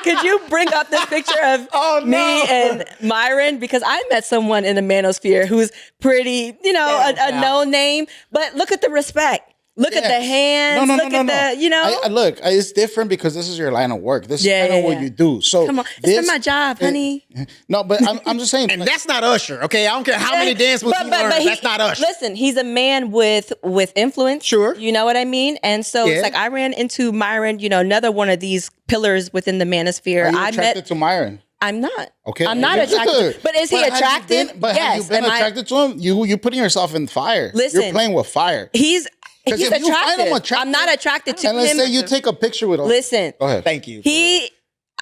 could you bring up this picture of me and Myron? Because I met someone in the Manosphere who's pretty, a no name. But look at the respect. Look at the hands. No. Look at it's different because this is your line of work. This is kind of what you do. So come on, it's my job, honey. No, but I'm just saying. And that's not Usher, okay? I don't care how many dance moves you learn. That's not Usher. Listen, he's a man with influence. Sure. You know what I mean? And so it's like I ran into Myron, another one of these pillars within the Manosphere. Are you attracted to Myron? I'm not. Okay. I'm not attracted. But is he attractive? Have you been attracted to him? You're putting yourself in fire. Listen, you're playing with fire. He's if you find him attractive. attractive. I'm not attracted to him. And let's say you take a picture with him. Listen. Go ahead. Thank you.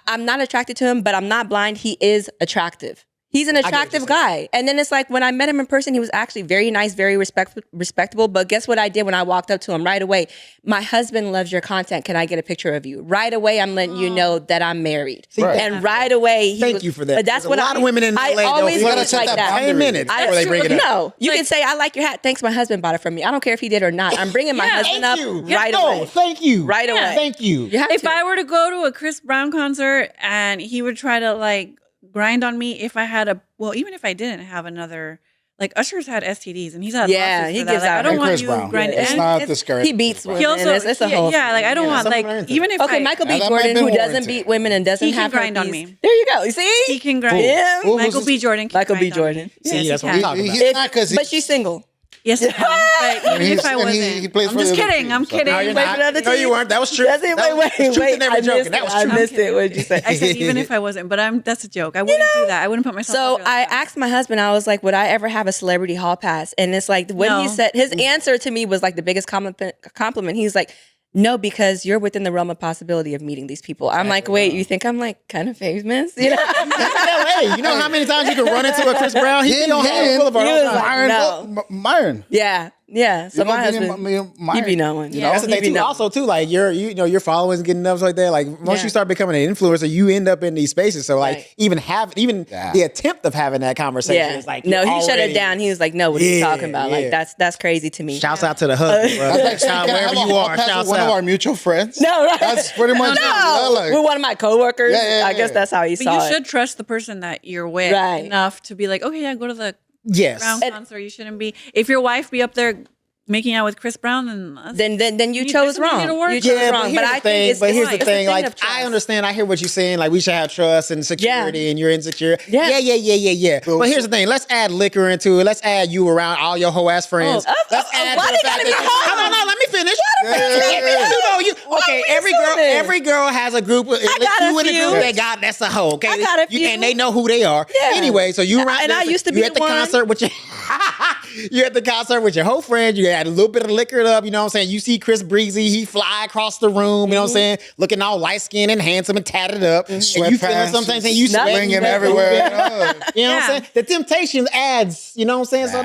I'm not attracted to him, but I'm not blind. He is attractive. He's an attractive guy. And then it's like when I met him in person, he was actually very nice, very respectable. But guess what I did when I walked up to him right away? My husband loves your content. Can I get a picture of you? Right away, I'm letting you know that I'm married. Right. And right away, Thank you for that. That's There's what a lot of women in LA, I though, always you gotta was set like that that. 10 minutes before they bring it up. No, you can say, I like your hat. Thanks, my husband bought it from me. I don't care if he did or not. I'm bringing my husband up right away. Thank you. Right away. Thank you. If I were to go to a Chris Brown concert and he would try to grind on me if I had even if I didn't have another, Usher's had STDs and he's had lawsuits he for that. gives out. I don't want Chris you Brown. grinding. It's not discouraging. He beats women. He also, it's a whole I don't want even if Michael B. Jordan, who doesn't beat women and doesn't he can have grind on herpes. me. There you go. You see, He can grind. Him. Michael B. Jordan. Can Michael B. grind on me. Jordan. See, Yes, that's he what I'm can. talking about. He's not because But she's single. Yes, I am. But even if I wasn't, he plays I'm for just the other kidding. team, I'm so- kidding. No, you're Wait not. for the other No, you team. weren't. That was true. That's it. That was Wait. truth and never I joking. missed That was it. true. I missed it. What did you say? I said even if I wasn't, but that's a joke. I wouldn't do that. I wouldn't put myself. So out there I like that. asked my husband, I was like, would I ever have a celebrity hall pass? And it's like when he No. said his answer to me was like the biggest compliment. He's like, no, because you're within the realm of possibility of meeting these people. I'm like, wait, you think I'm kind of famous? You know? LA. You know how many times you can run into a Chris Brown? He be on Hollywood Boulevard all the time. Myron. Yeah. So my husband, he be knowing. You know, that's the thing too. Also, too, your followers getting up like that. Like once you start becoming an influencer, you end up in these spaces. So even the attempt of having that conversation is like no. He shut it down. He was like, no, what are you talking about? Like that's crazy to me. Shouts out to the husband, bro. That's like Wherever you are, shouts one out. of our mutual friends. No, right? That's pretty much with one of my coworkers. I guess that's how he But saw you it. should trust the person that you're with enough to be like, okay, go to the Brown concert. You shouldn't be. If your wife be up there making out with Chris Brown, then you chose wrong. You chose wrong. But I think it's here's the thing. Like, of trust. I understand. I hear what you're saying. Like, we should have trust and security, and you're insecure. Yeah. But here's the thing. Let's add liquor into it. Let's add you around all your whole ass friends. Let's add why to the they fact gotta be that. No, let me finish. Every girl has a group. If you in a group they got, that's a hoe. Okay, I got a few. And they know who they are. Yeah. Anyway, so you around. And I used to be at the one. concert with your. You're at the concert with your whole friend. You had a little bit of liquor up. You know what I'm saying? You see Chris Breezy. He fly across the room. You know what I'm saying? Looking all light skinned and handsome and tatted up. And you feeling sometimes and you swinging everywhere. You know what I'm saying? The temptation adds. You know what I'm saying? So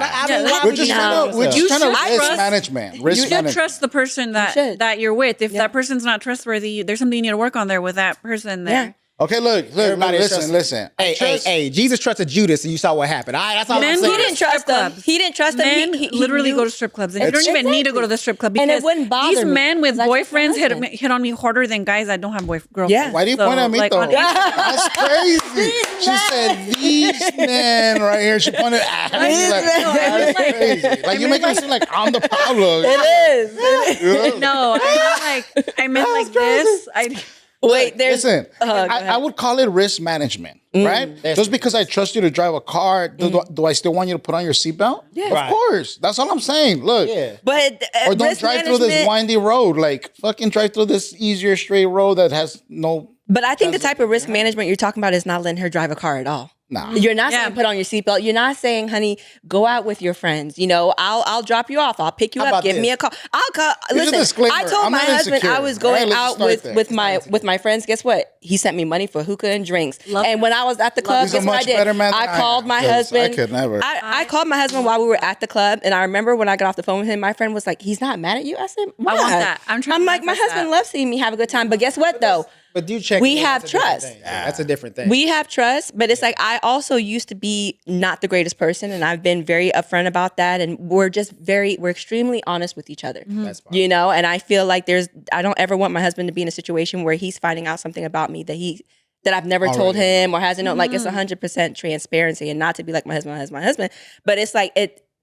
we're just trying to risk management. You should trust the person that you're with. If that person's not trustworthy, there's something you need to work on there with that person there. Yeah. Okay, look, listen. Hey, Jesus trusted Judas, and you saw what happened. All right, that's all I'm saying. He didn't trust them. He didn't trust them. Men He literally go to strip clubs, and you don't even need to go to the strip club because and it wouldn't bother these me. men with That's boyfriends just my hit on me harder than guys that don't have girlfriends. Yeah. Why do you point at me though? That's crazy. She said these men right here. She pointed at me that's crazy. Like you make me seem like I'm the problem. It is. No, I meant like this. Wait, listen. I would call it risk management, right? Just because I trust you to drive a car, do I still want you to put on your seatbelt? Yeah, of course. That's all I'm saying. Look, but or don't drive through this windy road. Like fucking drive through this easier straight road that has no. But I think the type of risk management you're talking about is not letting her drive a car at all. Nah. You're not saying put on your seatbelt. You're not saying, honey, go out with your friends. You know, I'll drop you off. I'll pick you up. Give me a call. I'll call. Listen, I told my husband I was going out with my friends. Guess what? He sent me money for hookah and drinks. And when I was at the club, guess what I did? I called my husband. I could never. I called my husband while we were at the club, and I remember when I got off the phone with him, my friend was like, "He's not mad at you." I said, "Why?" I want that. I'm like, my husband loves seeing me have a good time. But guess what though? But do check. We have trust. That's a different thing. We have trust, but it's like I also used to be not the greatest person, and I've been very upfront about that. And we're extremely honest with each other. That's fine. You know, and I feel like I don't ever want my husband to be in a situation where he's finding out something about me that I've never told him or hasn't known. Like it's 100% transparency, and not to be like my husband, but it's like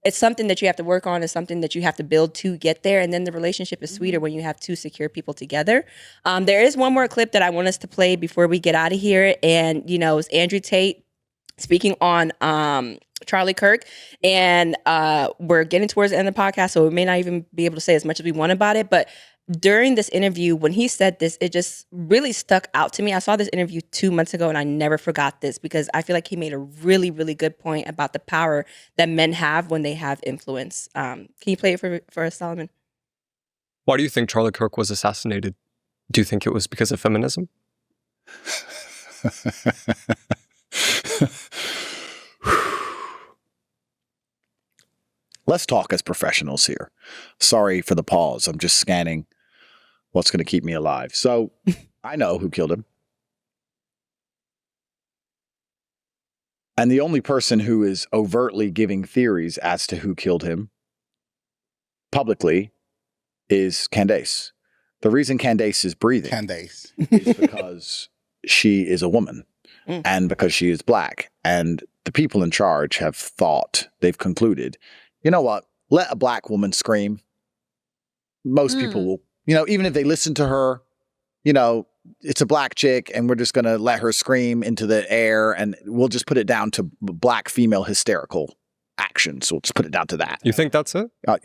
it's something that you have to work on. It's something that you have to build to get there. And then the relationship is sweeter when you have two secure people together. There is one more clip that I want us to play before we get out of here. And, you know, it's Andrew Tate speaking on Charlie Kirk. And we're getting towards the end of the podcast, so we may not even be able to say as much as we want about it. But during this interview, when he said this, it just really stuck out to me. I saw this interview 2 months ago and I never forgot this because I feel like he made a really, really good point about the power that men have when they have influence. Can you play it for us, Solomon? Why do you think Charlie Kirk was assassinated? Do you think it was because of feminism? Let's talk as professionals here. Sorry for the pause. I'm just scanning what's going to keep me alive. So I know who killed him. And the only person who is overtly giving theories as to who killed him publicly is Candace. The reason Candace is breathing is because she is a woman and because she is black. And the people in charge have thought, they've concluded, you know what? Let a black woman scream. Most people will, you know, even if they listen to her, you know, it's a black chick and we're just going to let her scream into the air and we'll just put it down to black female hysterical action. So we'll just put it down to that. You think that's it? Yeah.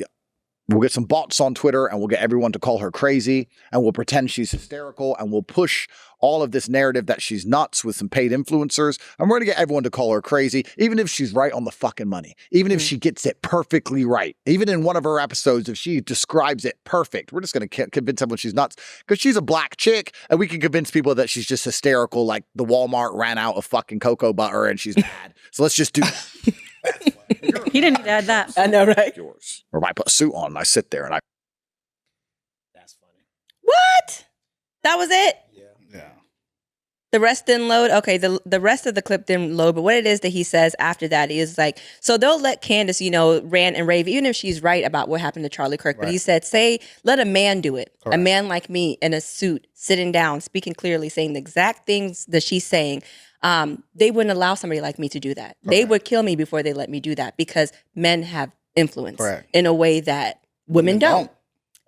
We'll get some bots on Twitter and we'll get everyone to call her crazy and we'll pretend she's hysterical and we'll push all of this narrative that she's nuts with some paid influencers. And we're going to get everyone to call her crazy, even if she's right on the fucking money, even if she gets it perfectly right. Even in one of her episodes, if she describes it perfect, we're just going to convince everyone she's nuts because she's a black chick and we can convince people that she's just hysterical, like the Walmart ran out of fucking cocoa butter and she's mad. So let's just do that. He didn't need to add that. I know, right? Yours. Or if I put a suit on and I sit there and I. That's funny. What? That was it? Yeah. The rest didn't load? Okay, the rest of the clip didn't load, but what it is that he says after that is like, so they'll let Candace, you know, rant and rave, even if she's right about what happened to Charlie Kirk. But he said, let a man do it. Correct. A man like me in a suit, sitting down, speaking clearly, saying the exact things that she's saying. They wouldn't allow somebody like me to do that. Correct. They would kill me before they let me do that because men have influence in a way that women don't.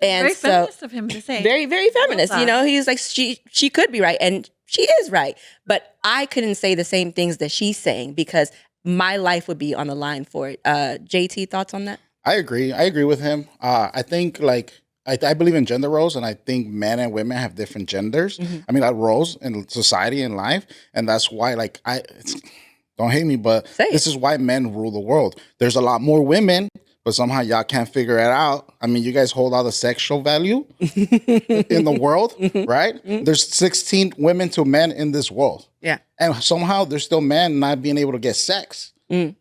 And Very so, feminist of him to say. very, very feminist. that. You know, he's like, she could be right. And she is right. But I couldn't say the same things that she's saying because my life would be on the line for it. JT, thoughts on that? I agree. I agree with him. I think I believe in gender roles, and I think men and women have different genders. I mean, roles in society and life, and that's why don't hate me, but this is why men rule the world. There's a lot more women, but somehow y'all can't figure it out. I mean, you guys hold all the sexual value in the world, right? There's 16 women to men in this world. Yeah. And somehow there's still men not being able to get sex.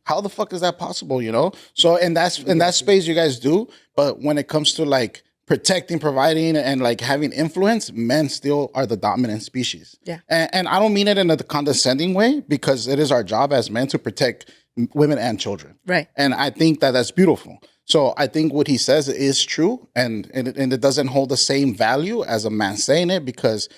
How the fuck is that possible, you know? So in that space you guys do, but when it comes to like protecting, providing, and like having influence, men still are the dominant species. Yeah. And I don't mean it in a condescending way because it is our job as men to protect women and children. Right. And I think that that's beautiful. So I think what he says is true, and it doesn't hold the same value as a man saying it because,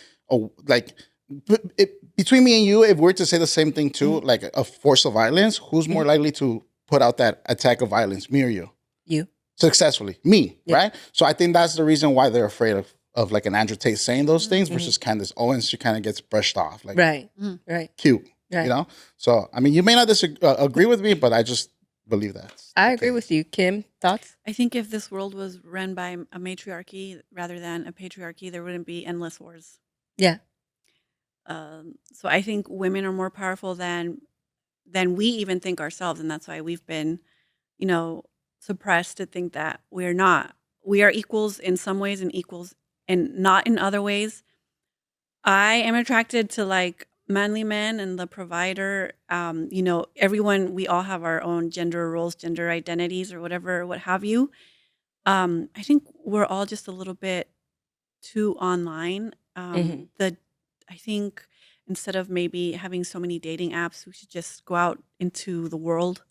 between me and you, if we're to say the same thing too, like a force of violence, who's more likely to put out that attack of violence, me or you? You. Successfully. Me, right? So I think that's the reason why they're afraid of like an Andrew Tate saying those things versus Candace Owens. She kind of gets brushed off. Like, right. Cute. Right. You know? So, I mean, you may not agree with me, but I just believe that. I agree with you. Kim, thoughts? I think if this world was run by a matriarchy rather than a patriarchy, there wouldn't be endless wars. Yeah. So I think women are more powerful than we even think ourselves, and that's why we've been, suppressed to think that we're not. We are equals in some ways and equals and not in other ways. I am attracted to like manly men and the provider. Everyone, we all have our own gender roles, gender identities, or whatever, what have you. I think we're all just a little bit too online. I think instead of maybe having so many dating apps, we should just go out into the world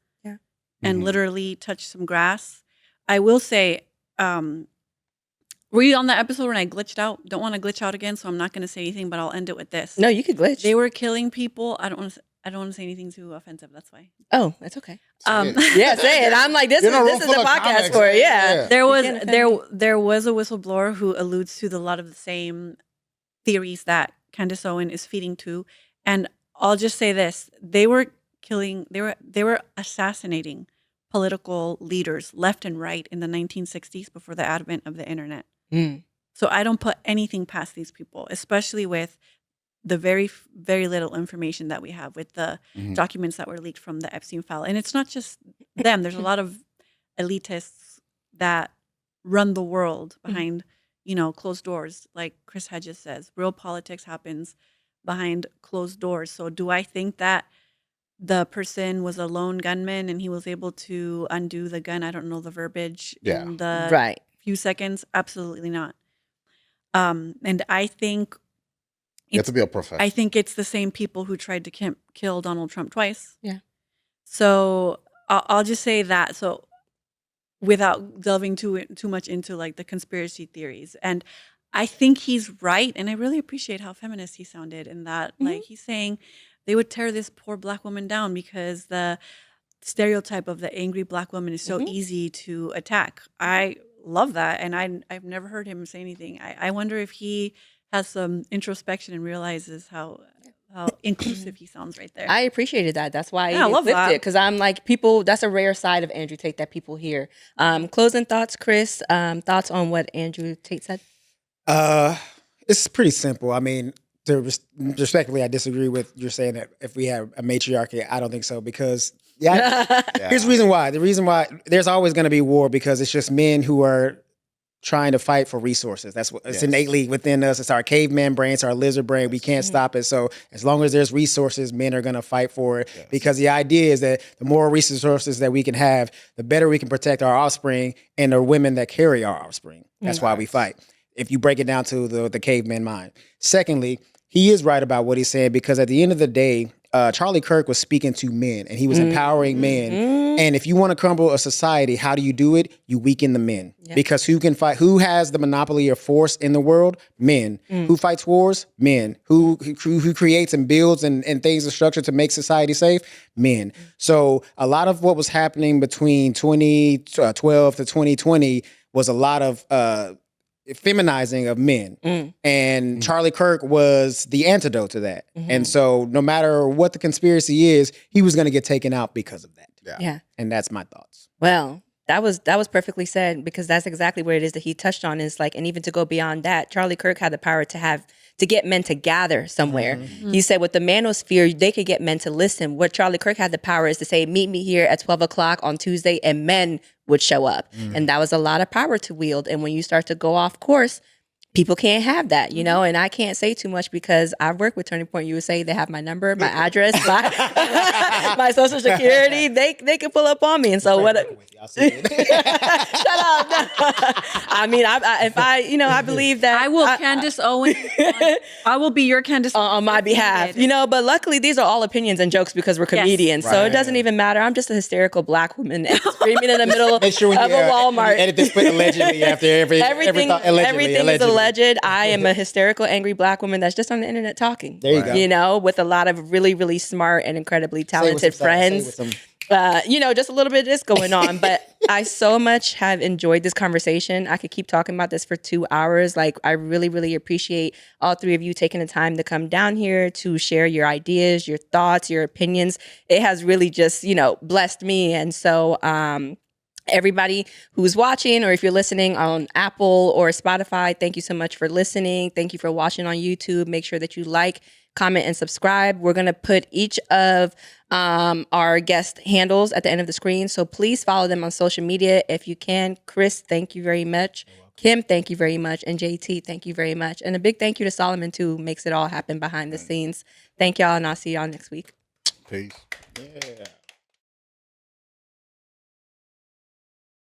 and literally touch some grass. I will say, were you on that episode when I glitched out? Don't want to glitch out again, so I'm not going to say anything, but I'll end it with this. No, you could glitch. They were killing people. I don't want to say anything too offensive. That's why. Oh, that's okay. Yeah, say it. I'm like, this is the podcast for it. Yeah. There was a whistleblower who alludes to a lot of the same theories that Candace Owen is feeding to, and I'll just say this: they were assassinating political leaders left and right in the 1960s before the advent of the internet. So I don't put anything past these people, especially with the very, very little information that we have with the documents that were leaked from the Epstein file. And it's not just them. There's a lot of elitists that run the world behind closed doors. Like Chris Hedges says, real politics happens behind closed doors. So do I think that the person was a lone gunman and he was able to undo the gun? I don't know the verbiage in the few seconds. Absolutely not. And I think you have to be a professional. I think it's the same people who tried to kill Donald Trump twice. Yeah. So I'll just say that. So without delving too much into like the conspiracy theories. And I think he's right. And I really appreciate how feminist he sounded in that. Like he's saying they would tear this poor black woman down because the stereotype of the angry black woman is so easy to attack. I love that. And I've never heard him say anything. I wonder if he has some introspection and realizes how inclusive he sounds right there. I appreciated that. That's why I love that. Because I'm like, people, that's a rare side of Andrew Tate that people hear. Closing thoughts, Chris. Thoughts on what Andrew Tate said? It's pretty simple. I mean, respectfully, I disagree with you're saying that if we have a matriarchy. I don't think so because here's the reason why. The reason why there's always going to be war because it's just men who are trying to fight for resources. That's what it's innately within us. It's our caveman brain, it's our lizard brain. We can't stop it. So as long as there's resources, men are going to fight for it because the idea is that the more resources that we can have, the better we can protect our offspring and the women that carry our offspring. That's why we fight. If you break it down to the caveman mind. Secondly, he is right about what he's saying because at the end of the day, Charlie Kirk was speaking to men and he was empowering men. And if you want to crumble a society, how do you do it? You weaken the men because who can fight? Who has the monopoly of force in the world? Men. Who fights wars? Men. Who creates and builds and things and structure to make society safe? Men. So a lot of what was happening between 2012 to 2020 was a lot of feminizing of men. And Charlie Kirk was the antidote to that. And so no matter what the conspiracy is, he was going to get taken out because of that. Yeah. And that's my thoughts. Well, that was perfectly said, because that's exactly what it is that he touched on, is like, and even to go beyond that, Charlie Kirk had the power to get men to gather somewhere. He said with the Manosphere, they could get men to listen. What Charlie Kirk had the power is to say, meet me here at 12 o'clock on Tuesday, and men would show up. And that was a lot of power to wield. And when you start to go off course, people can't have that, you know, and I can't say too much because I've worked with Turning Point USA. They have my number, my address, my social security. They can pull up on me. And so what? Shut up. No. I mean, I believe that I will Candace Owens. I will be your Candace on my behalf, you know. But luckily, these are all opinions and jokes because we're comedians, so it doesn't even matter. I'm just a hysterical Black woman screaming in the middle of a Walmart. Edit this put allegedly after everything allegedly. is alleged. I am a hysterical, angry Black woman that's just on the internet talking. There you go. You know, with a lot of really, really smart and incredibly talented friends. You know, just a little bit of this going on. But I so much have enjoyed this conversation. I could keep talking about this for 2 hours. Like, I really, really appreciate all three of you taking the time to come down here to share your ideas, your thoughts, your opinions. It has really just, you know, blessed me. And so, everybody who's watching, or if you're listening on Apple or Spotify, thank you so much for listening. Thank you for watching on YouTube. Make sure that you like, comment, and subscribe. We're going to put each of our guest handles at the end of the screen. So please follow them on social media if you can. Chris, thank you very much. Kim, thank you very much. And JT, thank you very much. And a big thank you to Solomon, too, who makes it all happen behind the scenes. Thank y'all, and I'll see y'all next week. Peace. Yeah.